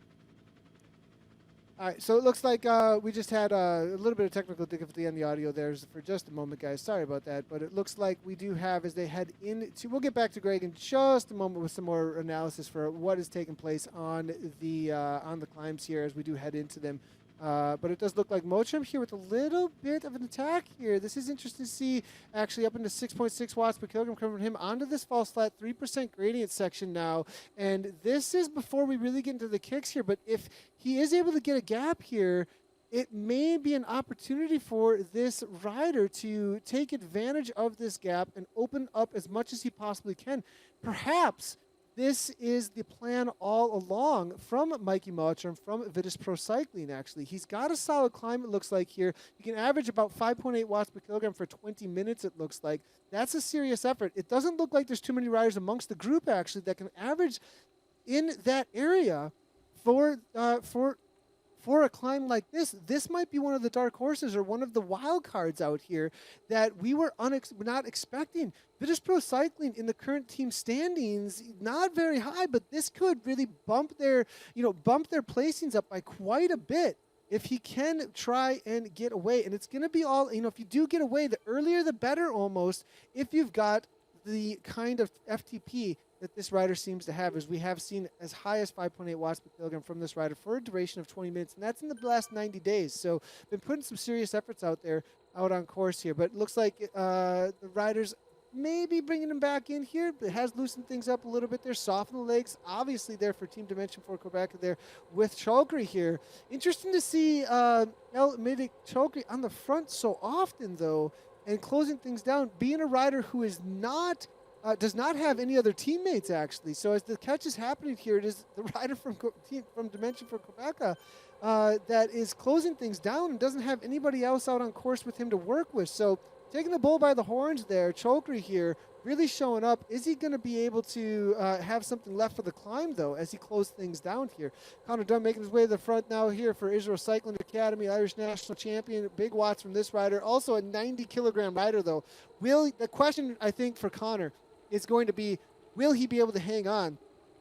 All right, so it looks like we just had a little bit of technical difficulty on the audio there for just a moment, guys. Sorry about that, but it looks like we do have, as they head into, we'll get back to Greg in just a moment with some more analysis for what is taking place on the climbs here as we do head into them. But it does look like Mocham here with a little bit of an attack here. This is interesting to see, actually up into 6.6 watts per kilogram coming from him onto this false flat 3% gradient section now. And this is before we really get into the kicks here. But if he is able to get a gap here, it may be an opportunity for this rider to take advantage of this gap and open up as much as he possibly can. Perhaps this is the plan all along from Mikey Mottram, from Vitus Pro Cycling, actually. He's got a solid climb, it looks like here. You can average about 5.8 watts per kilogram for 20 minutes, it looks like. That's a serious effort. It doesn't look like there's too many riders amongst the group, actually, that can average in that area for a climb like this. This might be one of the dark horses or one of the wild cards out here that we were not expecting. Vitus Pro Cycling in the current team standings, not very high, but this could really bump their placings up by quite a bit if he can try and get away. And it's going to be all, if you do get away, the earlier the better almost, if you've got the kind of FTP that this rider seems to have, as we have seen as high as 5.8 watts per kilogram from this rider for a duration of 20 minutes, and that's in the last 90 days. So been putting some serious efforts out on course here, but it looks like the riders maybe bringing him back in here. It has loosened things up a little bit there, softened the legs, obviously there for Team Dimension for Quebec there with Chalkry here. Interesting to see El Midik Chalkry on the front so often, though, and closing things down, being a rider who is not does not have any other teammates, actually. So as the catch is happening here, it is the rider from Dimension for Quebec that is closing things down and doesn't have anybody else out on course with him to work with. So taking the bull by the horns there, Chalkry here really showing up. Is he going to be able to have something left for the climb, though, as he closes things down here? Connor Dunn making his way to the front now here for Israel Cycling Academy, Irish national champion. Big watts from this rider. Also a 90-kilogram rider, though. The question, I think, for Connor is going to be, will he be able to hang on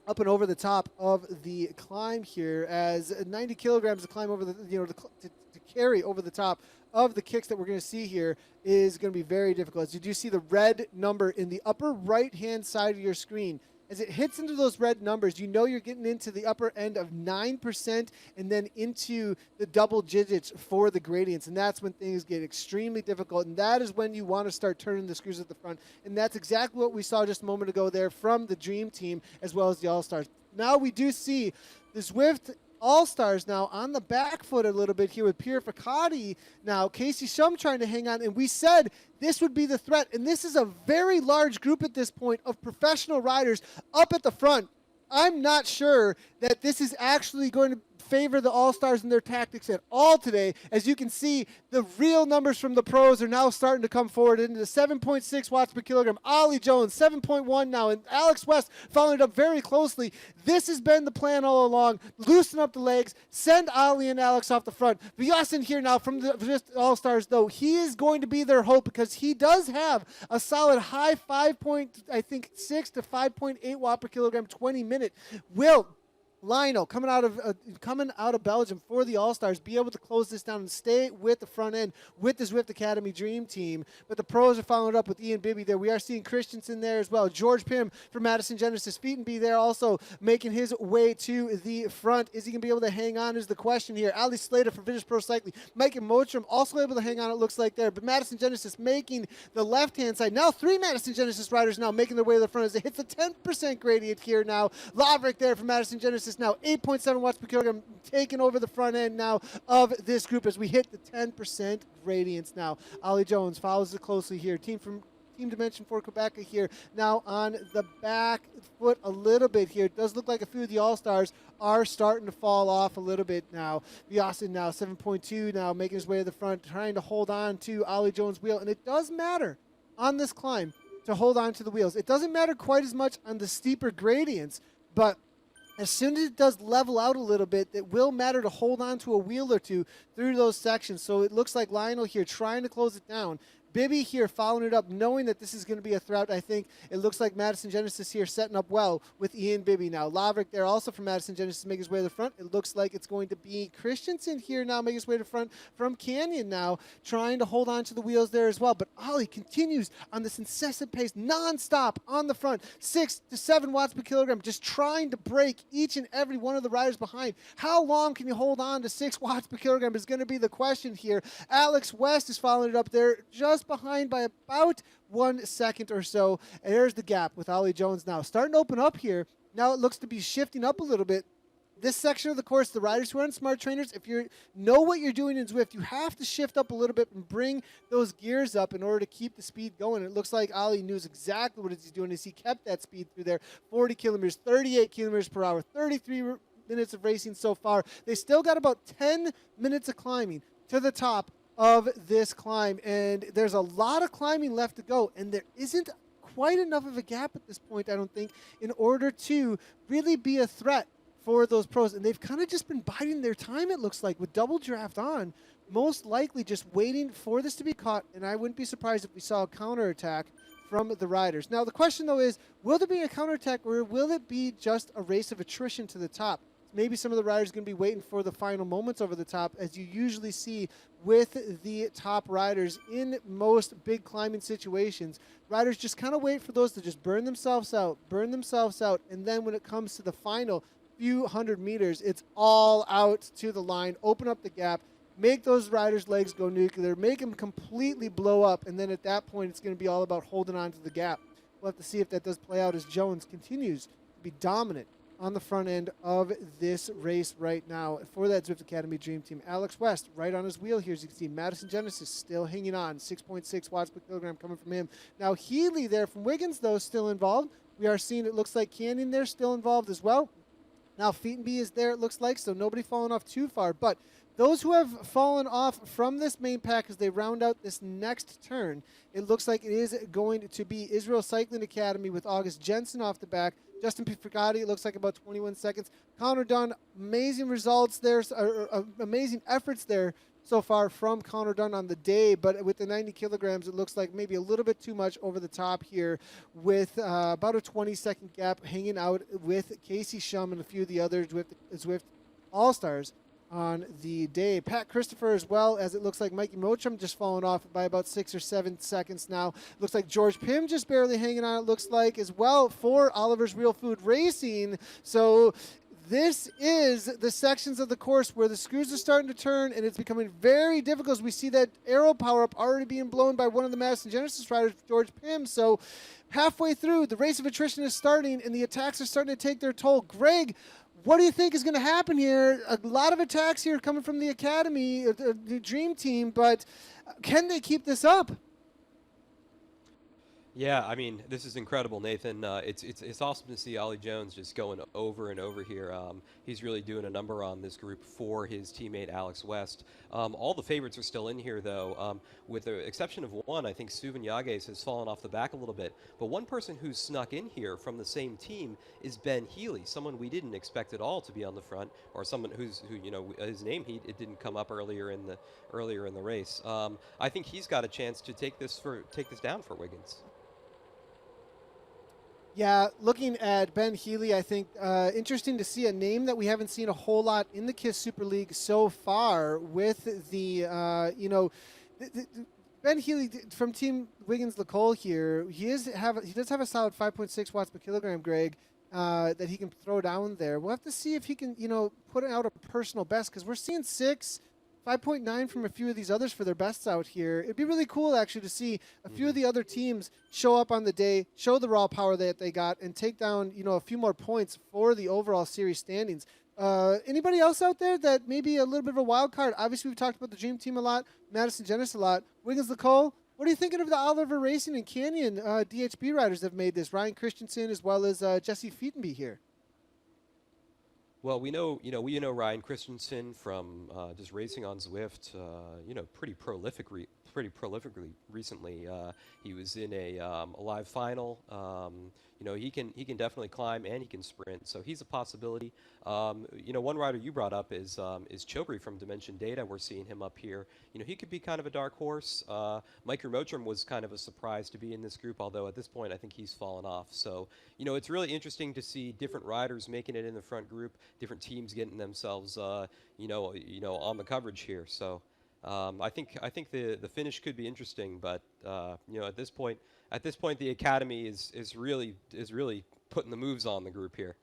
up and over the top of the climb here, as 90 kilograms to climb over the, to carry over the top of the kicks that we're going to see here is going to be very difficult. As you do see the red number in the upper right-hand side of your screen, as it hits into those red numbers, you're getting into the upper end of 9% and then into the double digits for the gradients. And that's when things get extremely difficult. And that is when you want to start turning the screws at the front. And that's exactly what we saw just a moment ago there from the Dream Team as well as the All-Stars. Now we do see the Zwift All-Stars now on the back foot a little bit here with Pierre Ficati. Now Casey Shum trying to hang on, and we said this would be the threat, and this is a very large group at this point of professional riders up at the front. I'm not sure that this is actually going to favor the All-Stars and their tactics at all today. As you can see, the real numbers from the pros are now starting to come forward into the 7.6 watts per kilogram. Ollie Jones, 7.1 now, and Alex West following it up very closely. This has been the plan all along. Loosen up the legs, send Ollie and Alex off the front. Vyasin here now from the All-Stars, though. He is going to be their hope because he does have a solid high 5.6 to 5.8 watt per kilogram 20 minute. Will Lionel coming out of Belgium for the All-Stars, be able to close this down and stay with the front end with the Zwift Academy Dream Team. But the pros are following up with Ian Bibby there. We are seeing Christensen there as well. George Pym from Madison Genesis. Feetenby there also making his way to the front. Is he going to be able to hang on is the question here. Ali Slater from British Pro Cycling. Mike Motram also able to hang on, it looks like there. But Madison Genesis making the left-hand side. Now 3 Madison Genesis riders now making their way to the front as they hit the 10% gradient here now. Laverick there from Madison Genesis now 8.7 watts per kilogram taking over the front end now of this group as we hit the 10% gradients now. Ollie Jones follows it closely here. Team Dimension for Quebec here now on the back foot a little bit here. It does look like a few of the All-Stars are starting to fall off a little bit now. Viasin now 7.2 now making his way to the front, trying to hold on to Ollie Jones' wheel. And it does matter on this climb to hold on to the wheels. It doesn't matter quite as much on the steeper gradients, but as soon as it does level out a little bit, it will matter to hold on to a wheel or two through those sections. So it looks like Lionel here trying to close it down. Bibby here following it up, knowing that this is going to be a threat. I think it looks like Madison Genesis here setting up well with Ian Bibby now. Laverick there also from Madison Genesis making his way to the front. It looks like it's going to be Christensen here now making his way to the front from Canyon now, trying to hold on to the wheels there as well. But Ollie continues on this incessant pace, non-stop on the front, 6 to 7 watts per kilogram, just trying to break each and every one of the riders behind. How long can you hold on to 6 watts per kilogram is going to be the question here. Alex West is following it up there, just behind by about 1 second or so. And there's the gap with Ollie Jones now starting to open up here. Now it looks to be shifting up a little bit. This section of the course, the riders who are on smart trainers, if you know what you're doing in Zwift, you have to shift up a little bit and bring those gears up in order to keep the speed going. It looks like Ollie knows exactly what he's doing as he kept that speed through there. 40 kilometers, 38 kilometers per hour, 33 minutes of racing so far. They still got about 10 minutes of climbing to the top of this climb, and there's a lot of climbing left to go, and there isn't quite enough of a gap at this point, I don't think, in order to really be a threat for those pros. And they've kind of just been biding their time, it looks like, with double draft on, most likely just waiting for this to be caught, and I wouldn't be surprised if we saw a counterattack from the riders. Now the question though is, will there be a counterattack, or will it be just a race of attrition to the top? Maybe some of the riders are going to be waiting for the final moments over the top, as you usually see with the top riders in most big climbing situations. Riders just kind of wait for those to just burn themselves out, and then when it comes to the final few hundred meters, it's all out to the line, open up the gap, make those riders' legs go nuclear, make them completely blow up, and then at that point it's going to be all about holding on to the gap. We'll have to see if that does play out as Jones continues to be dominant on the front end of this race right now for that Zwift Academy Dream Team. Alex West right on his wheel here, as you can see. Madison Genesis still hanging on, 6.6 watts per kilogram coming from him. Now Healy there from Wiggins, though, still involved. We are seeing, it looks like Canyon there still involved as well. Now Feetenby is there, it looks like, so nobody falling off too far. But those who have fallen off from this main pack as they round out this next turn, it looks like it is going to be Israel Cycling Academy with August Jensen off the back. Justin Pifragati, it looks like about 21 seconds. Connor Dunn, amazing results there, amazing efforts there so far from Connor Dunn on the day, but with the 90 kilograms, it looks like maybe a little bit too much over the top here with about a 20-second gap hanging out with Casey Shum and a few of the other Zwift All-Stars on the day. Pat Christopher as well, as it looks like Mikey Mocham just falling off by about 6 or 7 seconds now. Looks like George Pym just barely hanging on, it looks like, as well for Oliver's Real Food Racing. So this is the sections of the course where the screws are starting to turn, and it's becoming very difficult as we see that arrow power up already being blown by one of the Madison Genesis riders, George Pym. So halfway through, the race of attrition is starting, and the attacks are starting to take their toll. Greg, what do you think is going to happen here? A lot of attacks here coming from the Academy, the Dream Team, but can they keep this up? Yeah, I mean, this is incredible, Nathan. It's awesome to see Ollie Jones just going over and over here. He's really doing a number on this group for his teammate Alex West. All the favorites are still in here, though, with the exception of one. I think Suvan Yages has fallen off the back a little bit. But one person who's snuck in here from the same team is Ben Healy, someone we didn't expect at all to be on the front, or someone who you know, his name it didn't come up earlier in the race. I think he's got a chance to take this down for Wiggins. Yeah, looking at Ben Healy, I think interesting to see a name that we haven't seen a whole lot in the KISS Super League so far with the, Ben Healy from Team Wiggins Lacole here. He does have a solid 5.6 watts per kilogram, Greg, that he can throw down there. We'll have to see if he can, put out a personal best because we're seeing 5.9 from a few of these others for their bests out here. It'd be really cool actually to see a few of the other teams show up on the day, show the raw power that they got, and take down a few more points for the overall series standings. Anybody else out there that maybe a little bit of a wild card? Obviously, we've talked about the Dream Team a lot, Madison Genesis a lot, Wiggins Lacole. What are you thinking of the Oliver Racing and Canyon DHB riders that have made this? Ryan Christensen as well as Jesse Featonby here. Well, we know Ryan Christensen from just racing on Zwift. Pretty prolifically recently. He was in a live final. He can definitely climb and he can sprint, so he's a possibility. One rider you brought up is Chobri from Dimension Data. We're seeing him up here. He could be kind of a dark horse. Mike Motram was kind of a surprise to be in this group, although at this point I think he's fallen off. So it's really interesting to see different riders making it in the front group, different teams getting themselves on the coverage here. So I think the finish could be interesting, but at this point the academy is really putting the moves on the group here.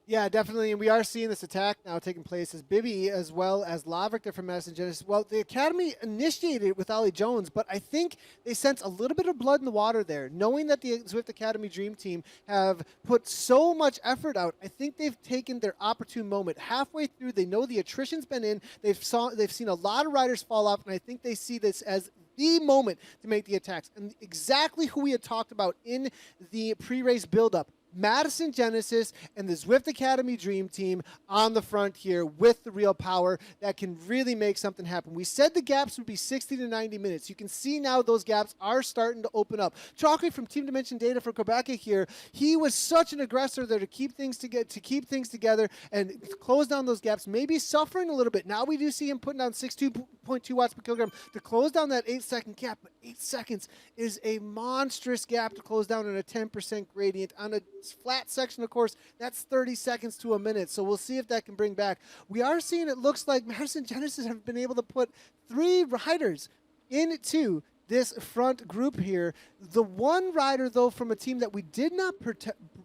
Yeah, definitely, and we are seeing this attack now taking place as Bibby as well as Laverick there from Madison Genesis. Well, the Academy initiated it with Ollie Jones, but I think they sense a little bit of blood in the water there. Knowing that the Zwift Academy Dream Team have put so much effort out, I think they've taken their opportune moment. Halfway through, they know the attrition's been in. They've seen a lot of riders fall off, and I think they see this as the moment to make the attacks. And exactly who we had talked about in the pre-race buildup. Madison Genesis and the Zwift Academy Dream Team on the front here with the real power that can really make something happen. We said the gaps would be 60 to 90 minutes. You can see now those gaps are starting to open up. Chalky from Team Dimension Data for Quebec here, he was such an aggressor there to keep things together and close down those gaps, maybe suffering a little bit. Now we do see him putting down 62.2 watts per kilogram to close down that 8-second gap, but 8 seconds is a monstrous gap to close down on a 10% gradient on a flat section. Of course, that's 30 seconds to a minute, so we'll see if that can bring back. We are seeing, it looks like Madison Genesis have been able to put 3 riders into this front group here. The one rider, though, from a team that we did not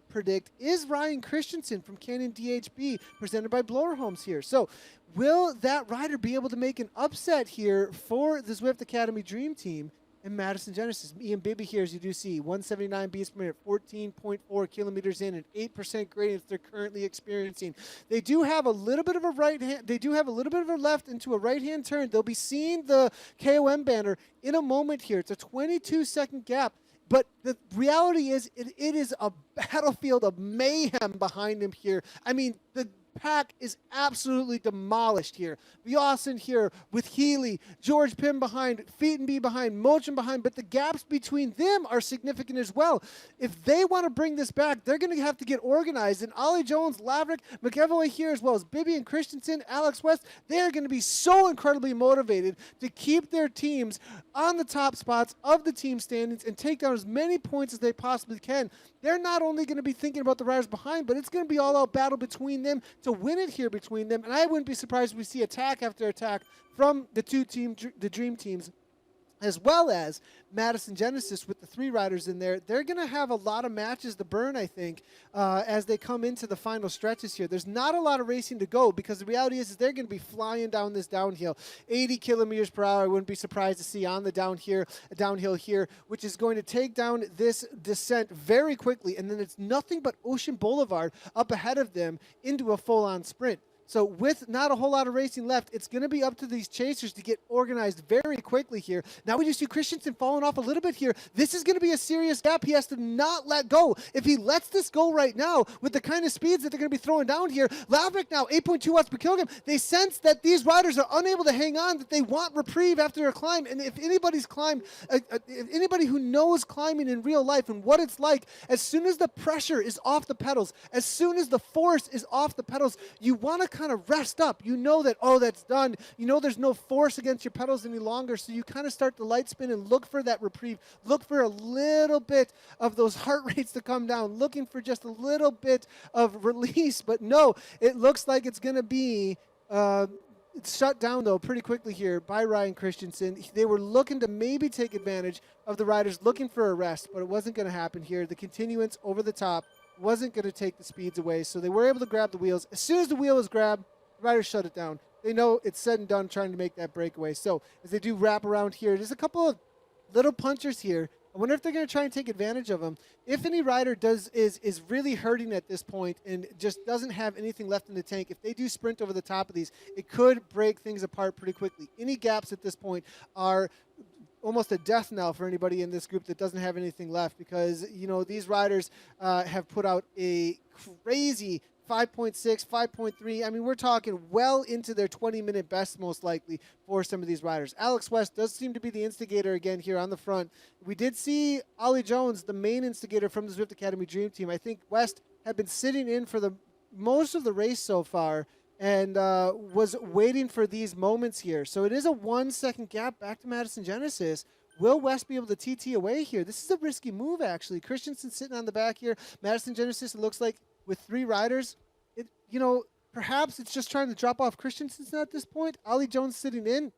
predict is Ryan Christensen from Canyon DHB, presented by Blower Homes here. So will that rider be able to make an upset here for the Zwift Academy Dream Team and Madison Genesis? Ian Bibby here, as you do see, 179 beats per minute, 14.4 kilometers in, and 8% gradients they're currently experiencing. They do have a little bit of a left into a right-hand turn. They'll be seeing the KOM banner in a moment here. It's a 22-second gap. But the reality is, it is a battlefield of mayhem behind him here. I mean, the pack is absolutely demolished here. Biasen here with Healy, George Pym behind, Featonby behind, Motram behind, but the gaps between them are significant as well. If they want to bring this back, they're going to have to get organized. And Ollie Jones, Laverick, McEvoy here, as well as Bibby and Christensen, Alex West, they are going to be so incredibly motivated to keep their teams on the top spots of the team standings and take down as many points as they possibly can. They're not only going to be thinking about the riders behind, but it's going to be all-out battle between them to win it here between them. And I wouldn't be surprised if we see attack after attack from the the Dream Teams, as well as Madison Genesis with the 3 riders in there. They're going to have a lot of matches to burn, I think, as they come into the final stretches here. There's not a lot of racing to go because the reality is they're going to be flying down this downhill. 80 kilometers per hour, I wouldn't be surprised to see on the downhill here, which is going to take down this descent very quickly. And then it's nothing but Ocean Boulevard up ahead of them into a full-on sprint. So with not a whole lot of racing left, it's going to be up to these chasers to get organized very quickly here. Now we just see Christensen falling off a little bit here. This is going to be a serious gap. He has to not let go. If he lets this go right now with the kind of speeds that they're going to be throwing down here, Laverick now 8.2 watts per kilogram. They sense that these riders are unable to hang on, that they want reprieve after a climb. And if anybody's climbed, if anybody who knows climbing in real life and what it's like, as soon as the pressure is off the pedals, as soon as the force is off the pedals, you want to kind of rest up. You know that, oh, that's done. You know there's no force against your pedals any longer, so you kind of start the light spin and look for that reprieve. Look for a little bit of those heart rates to come down, looking for just a little bit of release. But no, it looks like it's going to be it's shut down, though, pretty quickly here by Ryan Christensen. They were looking to maybe take advantage of the riders looking for a rest, but it wasn't going to happen here. The continuance over the top wasn't going to take the speeds away, so they were able to grab the wheels. As soon as the wheel was grabbed, the riders shut it down. They know it's said and done trying to make that breakaway. So as they do wrap around here, there's a couple of little punchers here. I wonder if they're going to try and take advantage of them. If any rider is really hurting at this point and just doesn't have anything left in the tank, if they do sprint over the top of these, it could break things apart pretty quickly. Any gaps at this point are almost a death knell for anybody in this group that doesn't have anything left, because, you know, these riders have put out a crazy 5.6, 5.3. I mean, we're talking well into their 20-minute best, most likely, for some of these riders. Alex West does seem to be the instigator again here on the front. We did see Ollie Jones, the main instigator from the Zwift Academy Dream Team. I think West had been sitting in for the most of the race so far and was waiting for these moments here. So it is a 1-second gap back to Madison Genesis. Will West be able to TT away here? This is a risky move, actually. Christensen sitting on the back here. Madison Genesis, it looks like, with 3 riders, perhaps it's just trying to drop off Christensen at this point. Ollie Jones sitting in.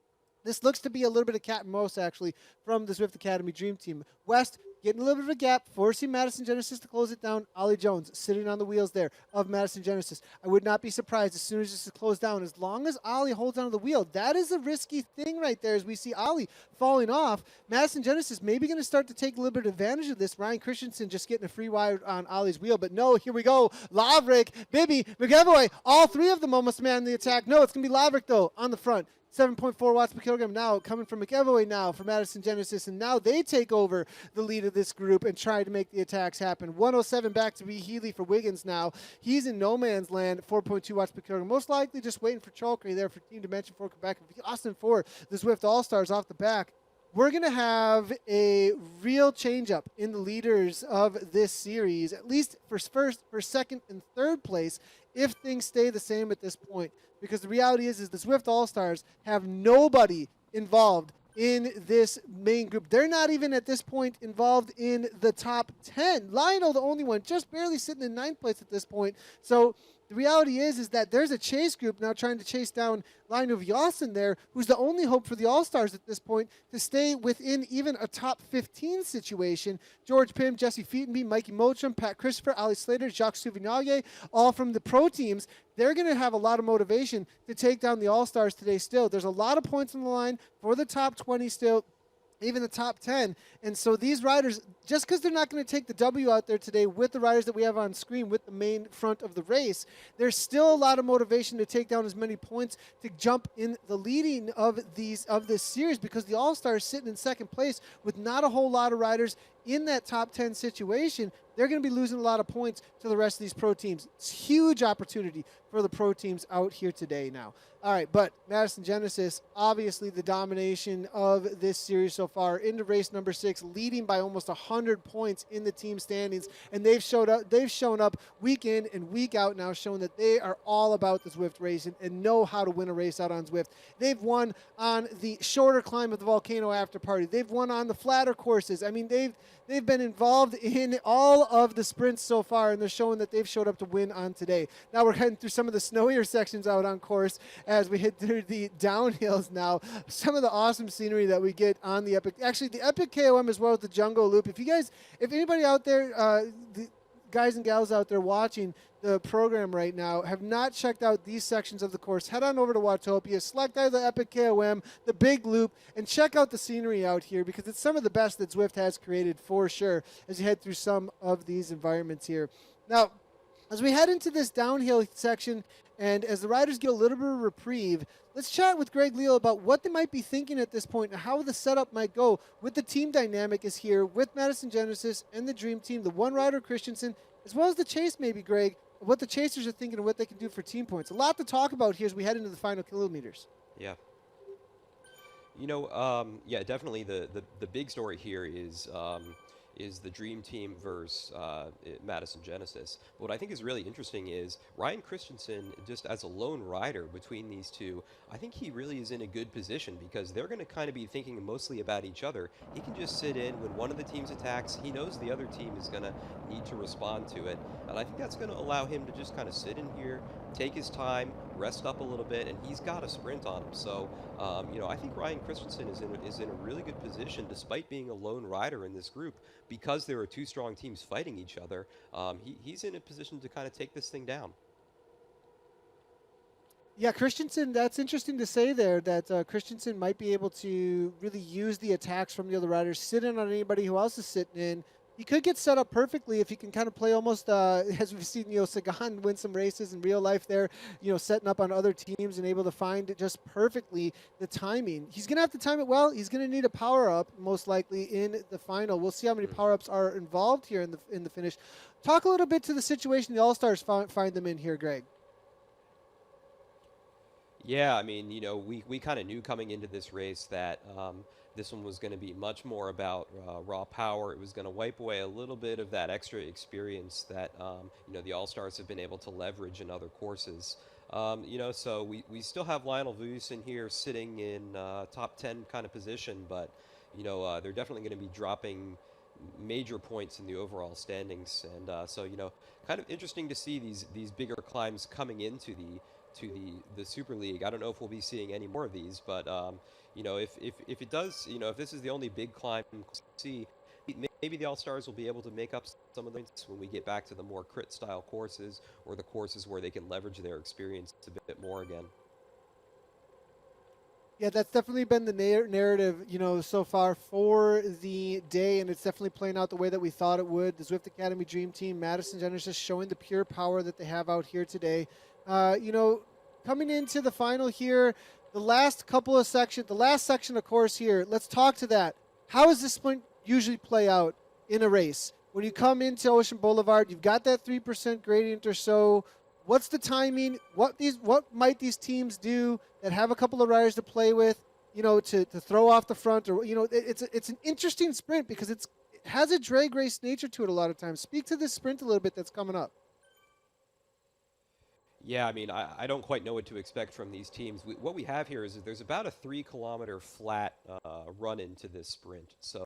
This looks to be a little bit of cat and mouse, actually, from the Zwift Academy Dream Team. West getting a little bit of a gap, forcing Madison Genesis to close it down. Ollie Jones sitting on the wheels there of Madison Genesis. I would not be surprised as soon as this is closed down, as long as Ollie holds onto the wheel. That is a risky thing right there, as we see Ollie falling off. Madison Genesis maybe going to start to take a little bit of advantage of this. Ryan Christensen just getting a free ride on Ollie's wheel, but no, here we go. Laverick, Bibby, McEvoy, all 3 of them almost man the attack. No, it's going to be Laverick, though, on the front. 7.4 watts per kilogram now coming from McEvoy now for Madison Genesis, and now they take over the lead of this group and try to make the attacks happen. 107 back to be Healy for Wiggins now. He's in no man's land, 4.2 watts per kilogram. Most likely just waiting for Chalkery there for Team Dimension for Quebec. Austin for the Zwift All-Stars off the back. We're going to have a real change-up in the leaders of this series, at least for first, for second, and third place, if things stay the same at this point. Because the reality is the Zwift All-Stars have nobody involved in this main group. They're not even at this point involved in the top 10. Lionel, the only one, just barely sitting in 9th place at this point. So the reality is that there's a chase group now trying to chase down Lionel Vyassin there, who's the only hope for the All-Stars at this point to stay within even a top 15 situation. George Pym, Jesse Featonby, Mikey Mottram, Pat Christopher, Ali Slater, Jacques Souvenalier, all from the pro teams. They're going to have a lot of motivation to take down the All-Stars today still. There's a lot of points on the line for the top 20 still, even the top 10. And so these riders, just because they're not going to take the W out there today with the riders that we have on screen with the main front of the race, there's still a lot of motivation to take down as many points to jump in the leading of this series, because the All-Stars sitting in second place with not a whole lot of riders in that top 10 situation. They're going to be losing a lot of points to the rest of these pro teams. It's a huge opportunity for the pro teams out here today now. All right, but Madison Genesis, obviously the domination of this series so far into race number 6, leading by almost 100 points in the team standings, and they've shown up week in and week out now, showing that they are all about the Zwift race and know how to win a race out on Zwift. They've won on the shorter climb of the Volcano After Party. They've won on the flatter courses. I mean, they've been involved in all of the sprints so far, and they're showing that they've showed up to win on today. Now we're heading through some of the snowier sections out on course as we hit through the downhills now. Some of the awesome scenery that we get on the Epic, actually the Epic KOM as well as the Jungle Loop. If anybody out there, the guys and gals out there watching the program right now have not checked out these sections of the course, head on over to Watopia, select either the Epic KOM, the Big Loop, and check out the scenery out here, because it's some of the best that Zwift has created for sure as you head through some of these environments here. Now, as we head into this downhill section and as the riders get a little bit of reprieve, let's chat with Greg Leal about what they might be thinking at this point and how the setup might go with the team dynamic is here with Madison Genesis and the Dream Team, the one rider Christensen, as well as the chase maybe, Greg, what the chasers are thinking and what they can do for team points. A lot to talk about here as we head into the final kilometers. Yeah. You know, yeah, definitely the big story here is is the Dream Team versus Madison Genesis. What I think is really interesting is Ryan Christensen, just as a lone rider between these two, I think he really is in a good position because they're going to kind of be thinking mostly about each other. He can just sit in when one of the teams attacks. He knows the other team is going to need to respond to it. And I think that's going to allow him to just kind of sit in here, take his time, rest up a little bit, and he's got a sprint on him. So, I think Ryan Christensen is in a really good position despite being a lone rider in this group. Because there are two strong teams fighting each other, he's in a position to kind of take this thing down. Yeah, Christensen, that's interesting to say there that Christensen might be able to really use the attacks from the other riders, sit in on anybody who else is sitting in. He could get set up perfectly if he can kind of play almost as we've seen, Sagan win some races in real life there, setting up on other teams and able to find it just perfectly the timing. He's going to have to time it well. He's going to need a power-up most likely in the final. We'll see how many power-ups are involved here in the finish. Talk a little bit to the situation the All-Stars find them in here, Greg. Yeah, I mean, we kind of knew coming into this race that this one was going to be much more about raw power. It was going to wipe away a little bit of that extra experience that, the All-Stars have been able to leverage in other courses. So we still have Lionel Vuis in here sitting in top 10 kind of position, but, they're definitely going to be dropping major points in the overall standings. And so, kind of interesting to see these bigger climbs coming into the Super League. I don't know if we'll be seeing any more of these, but if it does, if this is the only big climb we'll see, maybe the All-Stars will be able to make up some of the points when we get back to the more crit style courses or the courses where they can leverage their experience a bit more again. Yeah, that's definitely been the narrative, so far for the day, and it's definitely playing out the way that we thought it would. The Zwift Academy Dream Team, Madison Genesis showing the pure power that they have out here today. Coming into the final here, the last section of course here, let's talk to that. How does this sprint usually play out in a race? When you come into Ocean Boulevard, you've got that 3% gradient or so. What's the timing? What might these teams do that have a couple of riders to play with, to throw off the front? Or, it's an interesting sprint because it has a drag race nature to it a lot of times. Speak to this sprint a little bit that's coming up. Yeah, I mean, I don't quite know what to expect from these teams. What we have here is that there's about a 3-kilometer flat run into this sprint. So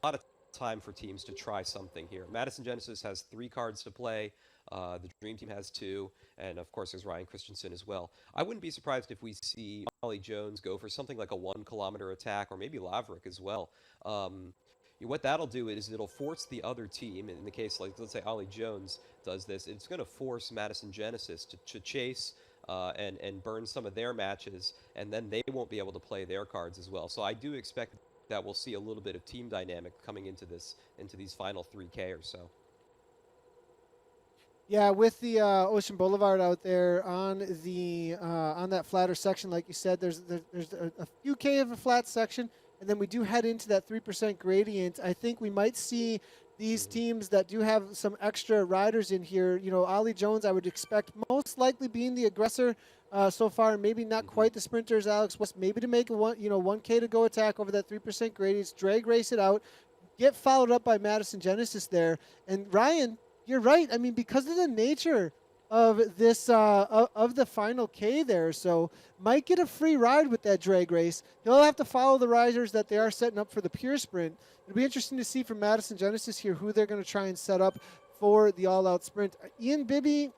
a lot of time for teams to try something here. Madison Genesis has 3 cards to play. The Dream Team has 2. And, of course, there's Ryan Christensen as well. I wouldn't be surprised if we see Ollie Jones go for something like a 1-kilometer attack, or maybe Laverick as well. What that'll do is it'll force the other team, in the case, like, let's say Ollie Jones does this, it's going to force Madison Genesis to chase and burn some of their matches, and then they won't be able to play their cards as well. So I do expect that we'll see a little bit of team dynamic coming into these final 3K or so. Yeah, with the Ocean Boulevard out there on that flatter section, like you said, there's a few K of a flat section, and then we do head into that 3% gradient. I think we might see these teams that do have some extra riders in here. Ollie Jones, I would expect most likely being the aggressor so far, maybe not quite the sprinters. Alex West, maybe to make a 1K to go attack over that 3% gradient, drag race it out, get followed up by Madison Genesis there. And Ryan, you're right. I mean, because of the nature of this of the final K there, so might get a free ride with that drag race. He'll have to follow the riders that they are setting up for the pure sprint. It'll be interesting to see from Madison Genesis here who they're going to try and set up for the all-out sprint. Ian Bibby,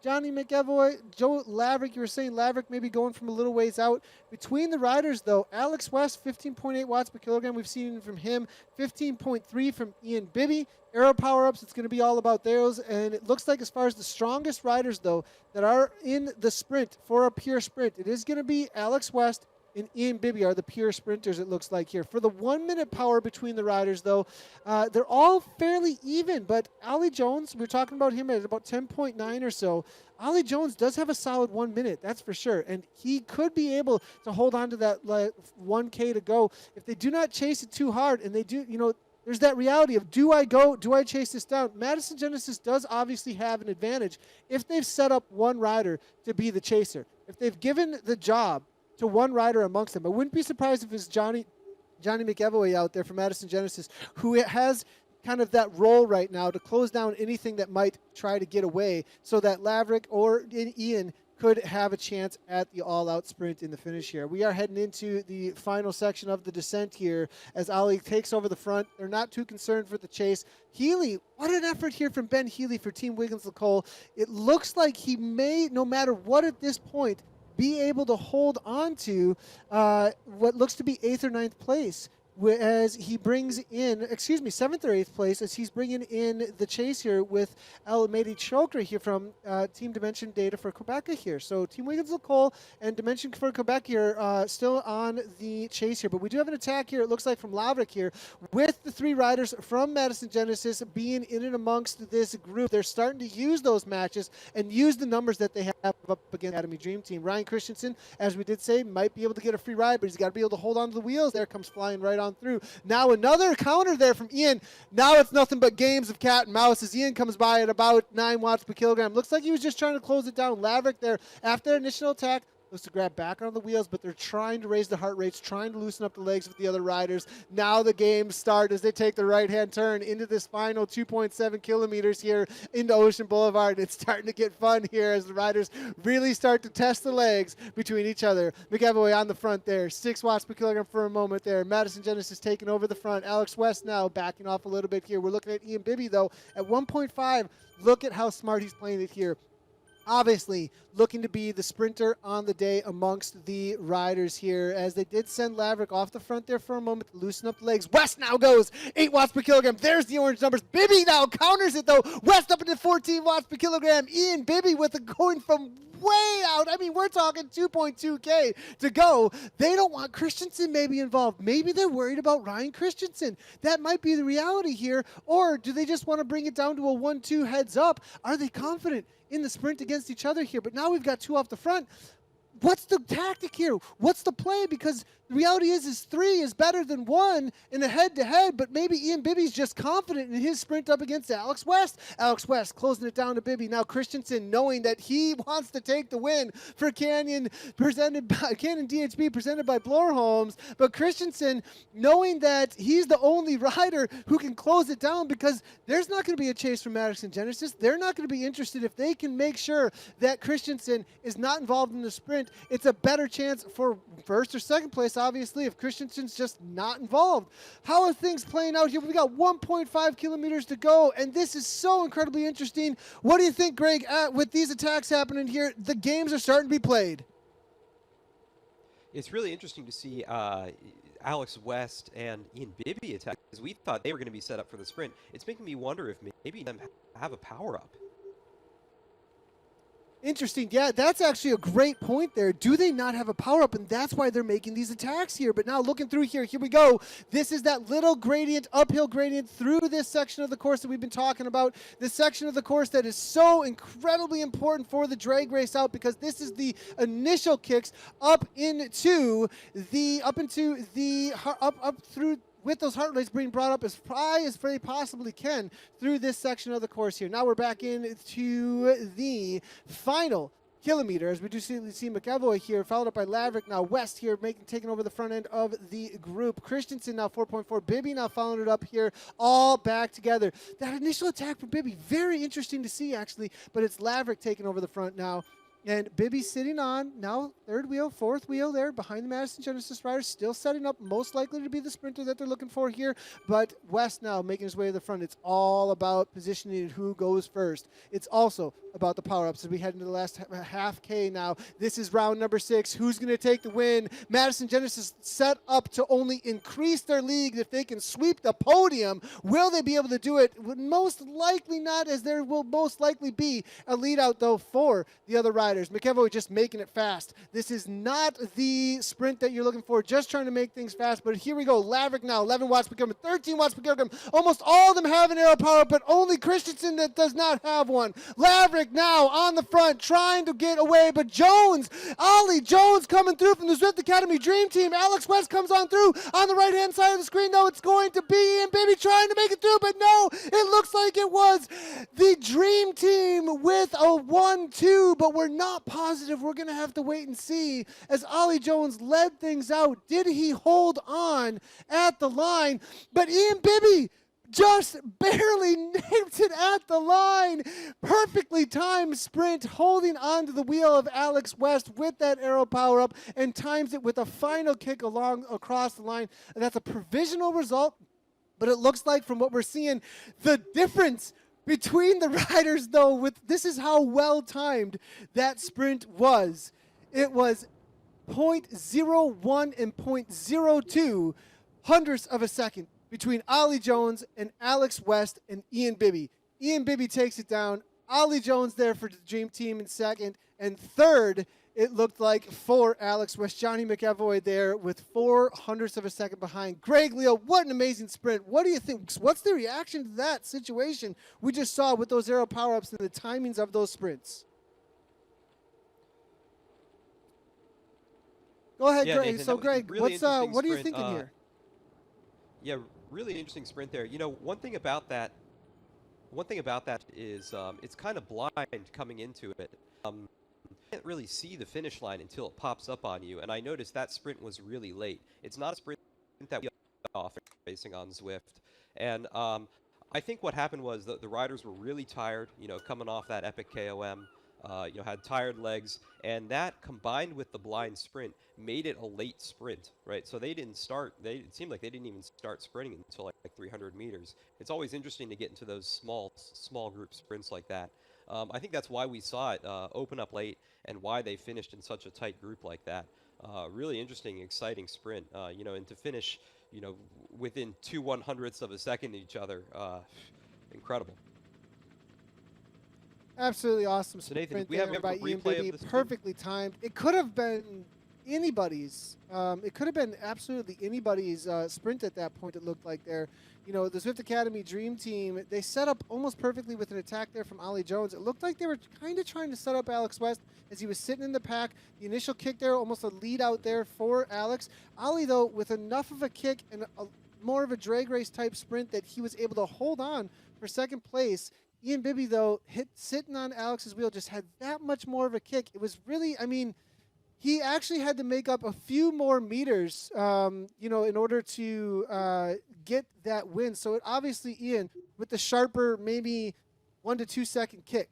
Johnny McEvoy, Joe Laverick, you were saying Laverick maybe going from a little ways out. Between the riders, though, Alex West, 15.8 watts per kilogram. We've seen from him, 15.3 from Ian Bibby. Aero power-ups, it's going to be all about those. And it looks like as far as the strongest riders, though, that are in the sprint for a pure sprint, it is going to be Alex West and Ian Bibby are the pure sprinters, it looks like here. For the 1-minute power between the riders, though, they're all fairly even. But Ollie Jones, we're talking about him at about 10.9 or so. Ollie Jones does have a solid 1 minute, that's for sure. And he could be able to hold on to that 1K to go. If they do not chase it too hard, and they do, there's that reality of, do I chase this down? Madison Genesis does obviously have an advantage if they've set up one rider to be the chaser. If they've given the job to one rider amongst them. I wouldn't be surprised if it's Johnny McEvoy out there from Madison Genesis, who has kind of that role right now to close down anything that might try to get away, so that Laverick or Ian could have a chance at the all-out sprint in the finish here. We are heading into the final section of the descent here as Ollie takes over the front. They're not too concerned for the chase. Healy, what an effort here from Ben Healy for Team Wiggins-LaCole. It looks like he may, no matter what at this point, be able to hold on to what looks to be 8th or 9th place as he brings in, 7th or 8th place as he's bringing in the chase here with Alamedi Chokra here from Team Dimension Data for Quebec here. So Team Wiggins-LaCole and Dimension for Quebec here still on the chase here. But we do have an attack here, it looks like, from Laverick here with the 3 riders from Madison Genesis being in and amongst this group. They're starting to use those matches and use the numbers that they have up against Academy Dream Team. Ryan Christensen, as we did say, might be able to get a free ride, but he's got to be able to hold on to the wheels. There comes flying right on through. Now another counter there from Ian. Now it's nothing but games of cat and mouse as Ian comes by at about 9 watts per kilogram. Looks like he was just trying to close it down. Laverick there after initial attack looks to grab back on the wheels, but they're trying to raise the heart rates, trying to loosen up the legs with the other riders. Now the games start as they take the right-hand turn into this final 2.7 kilometers here into Ocean Boulevard. It's starting to get fun here as the riders really start to test the legs between each other. McEvoy on the front there, 6 watts per kilogram for a moment there. Madison Genesis taking over the front. Alex West now backing off a little bit here. We're looking at Ian Bibby, though, at 1.5. Look at how smart he's playing it here. Obviously looking to be the sprinter on the day amongst the riders here, as they did send Laverick off the front there for a moment to loosen up the legs. West now goes 8 watts per kilogram. There's the orange numbers. Bibby now counters it, though. West up into 14 watts per kilogram. Ian Bibby with it going from way out. I mean, we're talking 2.2K to go. They don't want Christensen maybe involved. Maybe they're worried about Ryan Christensen. That might be the reality here. Or do they just want to bring it down to a 1-2 heads up? Are they confident in the sprint against each other here? But now we've got 2 off the front. What's the tactic here? What's the play? Because the reality is 3 is better than 1 in a head-to-head, but maybe Ian Bibby's just confident in his sprint up against Alex West. Alex West closing it down to Bibby. Now Christensen knowing that he wants to take the win for Canyon DHB presented by Bloor Homes, but Christensen knowing that he's the only rider who can close it down because there's not going to be a chase from Madison Genesis. They're not going to be interested if they can make sure that Christensen is not involved in the sprint. It's a better chance for first or second place, obviously, if Christensen's just not involved. How are things playing out here? We got 1.5 kilometers to go, and this is so incredibly interesting. What do you think, Greg, with these attacks happening here? The games are starting to be played. It's really interesting to see Alex West and Ian Bibby attack, because we thought they were going to be set up for the sprint. It's making me wonder if maybe them have a power-up. Interesting. Yeah, that's actually a great point there. Do they not have a power-up? And that's why they're making these attacks here. But now looking through here we go. This is that little gradient, uphill gradient through this section of the course that we've been talking about. This section of the course that is so incredibly important for the drag race out, because this is the initial kicks up through with those heart rates being brought up as high as they possibly can through this section of the course here. Now we're back into the final kilometer, as we do see McEvoy here, followed up by Laverick. Now West here taking over the front end of the group. Christensen now 4.4. Bibby now following it up here, all back together. That initial attack for Bibby, very interesting to see actually, but it's Laverick taking over the front now. And Bibby sitting on now 3rd wheel, 4th wheel there behind the Madison Genesis riders, still setting up, most likely to be the sprinter that they're looking for here. But West now making his way to the front. It's all about positioning who goes first. It's also about the power-ups as we head into the last half K now. This is round number 6. Who's going to take the win? Madison Genesis set up to only increase their lead if they can sweep the podium. Will they be able to do it? Most likely not, as there will most likely be a lead out, though, for the other riders. McEvoy just making it fast. This is not the sprint that you're looking for, just trying to make things fast. But here we go. Laverick now, 11 watts per kilogram, 13 watts per kilogram. Almost all of them have an aero power, but only Christensen that does not have one. Laverick now on the front, trying to get away, but Ollie Jones coming through from the Zwift Academy Dream Team. Alex West comes on through on the right-hand side of the screen, though. It's going to be Ian Bibby trying to make it through, but no, it looks like it was the Dream Team with a 1-2, but we're not positive. We're going to have to wait and see as Ollie Jones led things out. Did he hold on at the line? But Ian Bibby just barely named it at the line. Perfectly timed sprint, holding on to the wheel of Alex West with that aero power up, and times it with a final kick across the line. And that's a provisional result, but it looks like from what we're seeing, the difference between the riders, though, this is how well timed that sprint was. It was 0.01 and 0.02 hundredths of a second between Ollie Jones and Alex West and Ian Bibby. Ian Bibby takes it down. Ollie Jones there for the Dream Team in second. And third, it looked like for Alex West, Johnny McEvoy there with 4 hundredths of a second behind. Greg Leo, what an amazing sprint. What do you think? What's the reaction to that situation we just saw with those aero power-ups and the timings of those sprints? Go ahead, Yeah, Greg. Nathan, So, that was a Greg, really interesting what are you sprint, thinking here? Yeah, really interesting sprint there. You know, one thing about that is it's kind of blind coming into it. You can't really see the finish line until it pops up on you, and I noticed that sprint was really late. It's not a sprint that we off racing on Zwift, and I think what happened was the riders were really tired, you know, coming off that Epic KOM, you know, had tired legs, and that combined with the blind sprint made it a late sprint, right? So they didn't start, it seemed like they didn't even start sprinting until like 300 meters. It's always interesting to get into those small group sprints like that. I think that's why we saw it open up late and why they finished in such a tight group like that. Really interesting, exciting sprint, you know, and to finish, you know, within 2/100ths of a second of each other, incredible. Absolutely awesome So Nathan, sprint we have there a by Ian replay Bibby. of the sprint? Perfectly timed. It could have been anybody's. It could have been absolutely anybody's sprint at that point. It looked like there. You know, the Zwift Academy Dream Team, they set up almost perfectly with an attack there from Ollie Jones. It looked like they were kind of trying to set up Alex West as he was sitting in the pack. The initial kick there, almost a lead out there for Alex. Ollie, though, with enough of a kick and more of a drag race type sprint that he was able to hold on for second place. Ian Bibby, though, sitting on Alex's wheel, just had that much more of a kick. It was really, I mean, he actually had to make up a few more meters, you know, in order to get that win. So it obviously, Ian, with the sharper, maybe 1 to 2 second kick.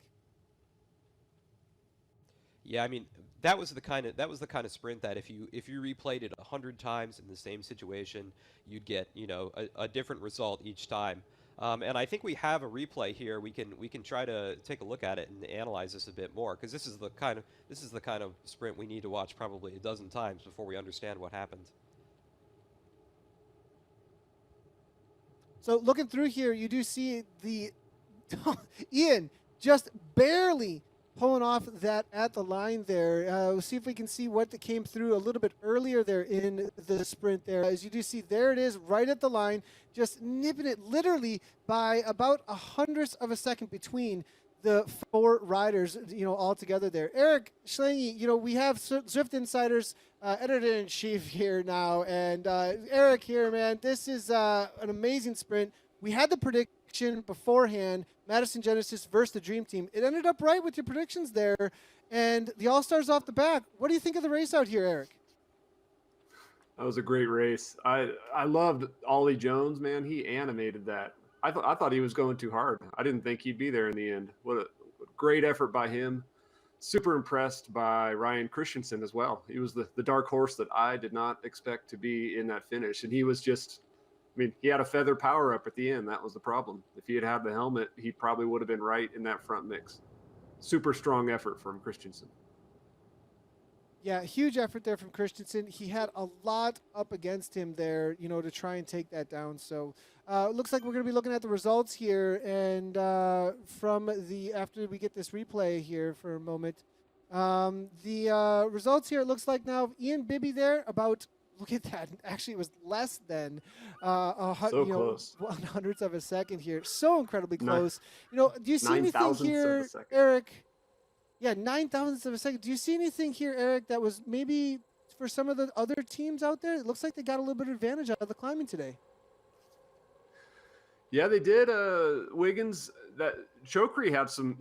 Yeah, I mean, that was the kind of sprint that if you replayed it 100 times in the same situation, you'd get, you know, a different result each time. And I think we have a replay here. We can try to take a look at it and analyze this a bit more, because this is the kind of sprint we need to watch probably a dozen times before we understand what happened. So looking through here, you do see the Ian just barely pulling off that at the line there. We'll see if we can see what that came through a little bit earlier there in the sprint there. As you do see, there it is right at the line, just nipping it literally by about 100th of a second between the 4 riders, you know, all together there. Eric Schlange, you know, we have Zwift Insider's editor-in-chief here now, and Eric here, man, this is an amazing sprint. We had the prediction beforehand, Madison Genesis versus the Dream Team. It ended up right with your predictions there, and the All-Stars off the back. What do you think of the race out here, Eric? That was a great race. I loved Ollie Jones, man. He animated that. I thought he was going too hard. I didn't think he'd be there in the end. What a great effort by him. Super impressed by Ryan Christensen as well. He was the dark horse that I did not expect to be in that finish. And he was just, I mean, he had a feather power up at the end. That was the problem. If he had the helmet, he probably would have been right in that front mix. Super strong effort from Christensen. Yeah, huge effort there from Christensen. He had a lot up against him there, you know, to try and take that down. So it looks like we're going to be looking at the results here. And after we get this replay here for a moment, the results here, it looks like now Ian Bibby there about, look at that. Actually, it was less than close. 100th of a second here. So incredibly close. You know, do you see anything here, Eric? Yeah, 9,000ths of a second. Do you see anything here, Eric, that was maybe for some of the other teams out there? It looks like they got a little bit of advantage out of the climbing today. Yeah, they did. Wiggins, that Chokri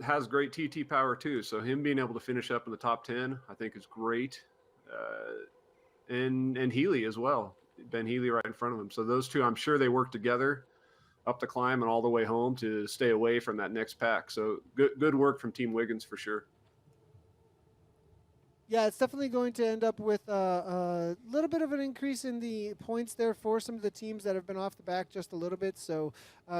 has great TT power too. So him being able to finish up in the top 10, I think is great. And Healy as well. Ben Healy right in front of him. So those two, I'm sure they work together. up the climb and all the way home to stay away from that next pack. So good work from Team Wiggins for sure. Yeah, it's definitely going to end up with a little bit of an increase in the points there for some of the teams that have been off the back just a little bit. So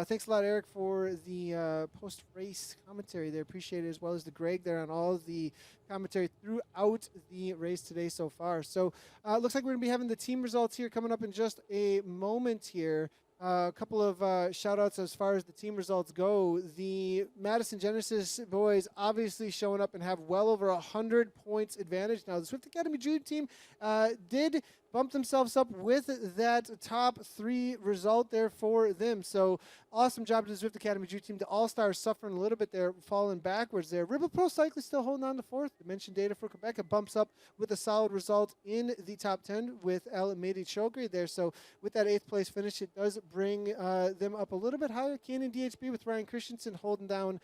thanks a lot, Eric, for the post-race commentary there. Appreciate it, as well as the Greg there on all of the commentary throughout the race today so far. So it looks like we're going to be having the team results here coming up in just a moment here. A couple of shout-outs as far as the team results go. The Madison Genesis boys obviously showing up and have well over 100 points advantage. Now, the Zwift Academy Dream Team did bump themselves up with that top 3 result there for them. So awesome job to the Zwift Academy Dream Team. The All-Stars suffering a little bit there, falling backwards there. Ribble Pro Cycling still holding on to 4th. Dimension Data for Quebec bumps up with a solid result in the top 10 with El Medi Chokri there. So with that 8th place finish, it does bring them up a little bit higher. Canyon DHB with Ryan Christensen holding down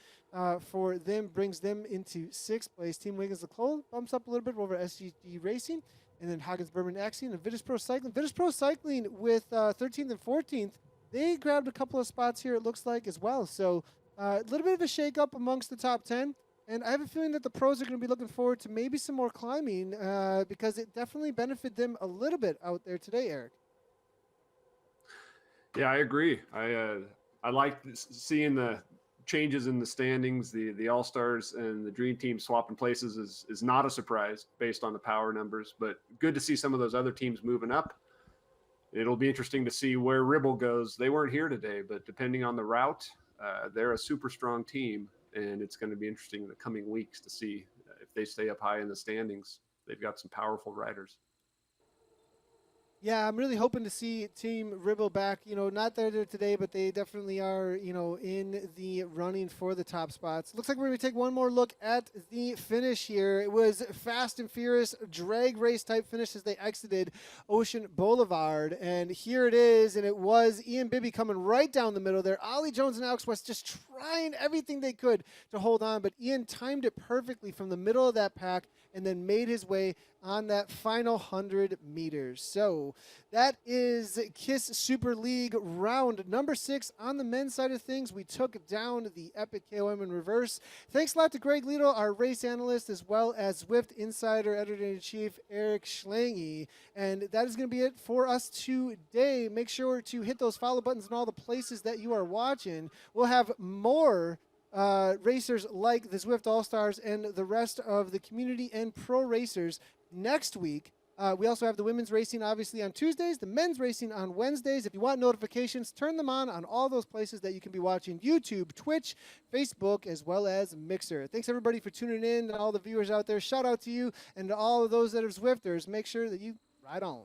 for them, brings them into 6th place. Team Wiggins Lecole bumps up a little bit over SGG Racing. And then Hagens Berman Axion and Vitus Pro Cycling. Vitus Pro Cycling with 13th and 14th. They grabbed a couple of spots here, it looks like, as well. So a little bit of a shake-up amongst the top 10. And I have a feeling that the pros are going to be looking forward to maybe some more climbing because it definitely benefited them a little bit out there today, Eric. Yeah, I agree. I like seeing the changes in the standings. The All-Stars and the Dream Team swapping places is not a surprise based on the power numbers, but good to see some of those other teams moving up. It'll be interesting to see where Ribble goes. They weren't here today, but depending on the route, they're a super strong team, and it's going to be interesting in the coming weeks to see if they stay up high in the standings. They've got some powerful riders. Yeah, I'm really hoping to see Team Ribble back. Not there today, but they definitely are, in the running for the top spots. Looks like we're going to take one more look at the finish here. It was fast and furious drag race type finish as they exited Ocean Boulevard. And here it is, and it was Ian Bibby coming right down the middle there. Ollie Jones and Alex West just trying everything they could to hold on, but Ian timed it perfectly from the middle of that pack and then made his way on that final 100 meters. So that is KISS Super League round number 6 on the men's side of things. We took down the Epic KOM in reverse. Thanks a lot to Greg Liedel, our race analyst, as well as Zwift Insider Editor-in-Chief Eric Schlange. And that is going to be it for us today. Make sure to hit those follow buttons in all the places that you are watching. We'll have more racers like the Zwift All-Stars and the rest of the community and pro racers next week. We also have the women's racing, obviously, on Tuesdays, the men's racing on Wednesdays. If you want notifications, turn them on all those places that you can be watching: YouTube, Twitch, Facebook, as well as Mixer. Thanks, everybody, for tuning in, and all the viewers out there. Shout out to you and to all of those that are Zwifters. Make sure that you ride on.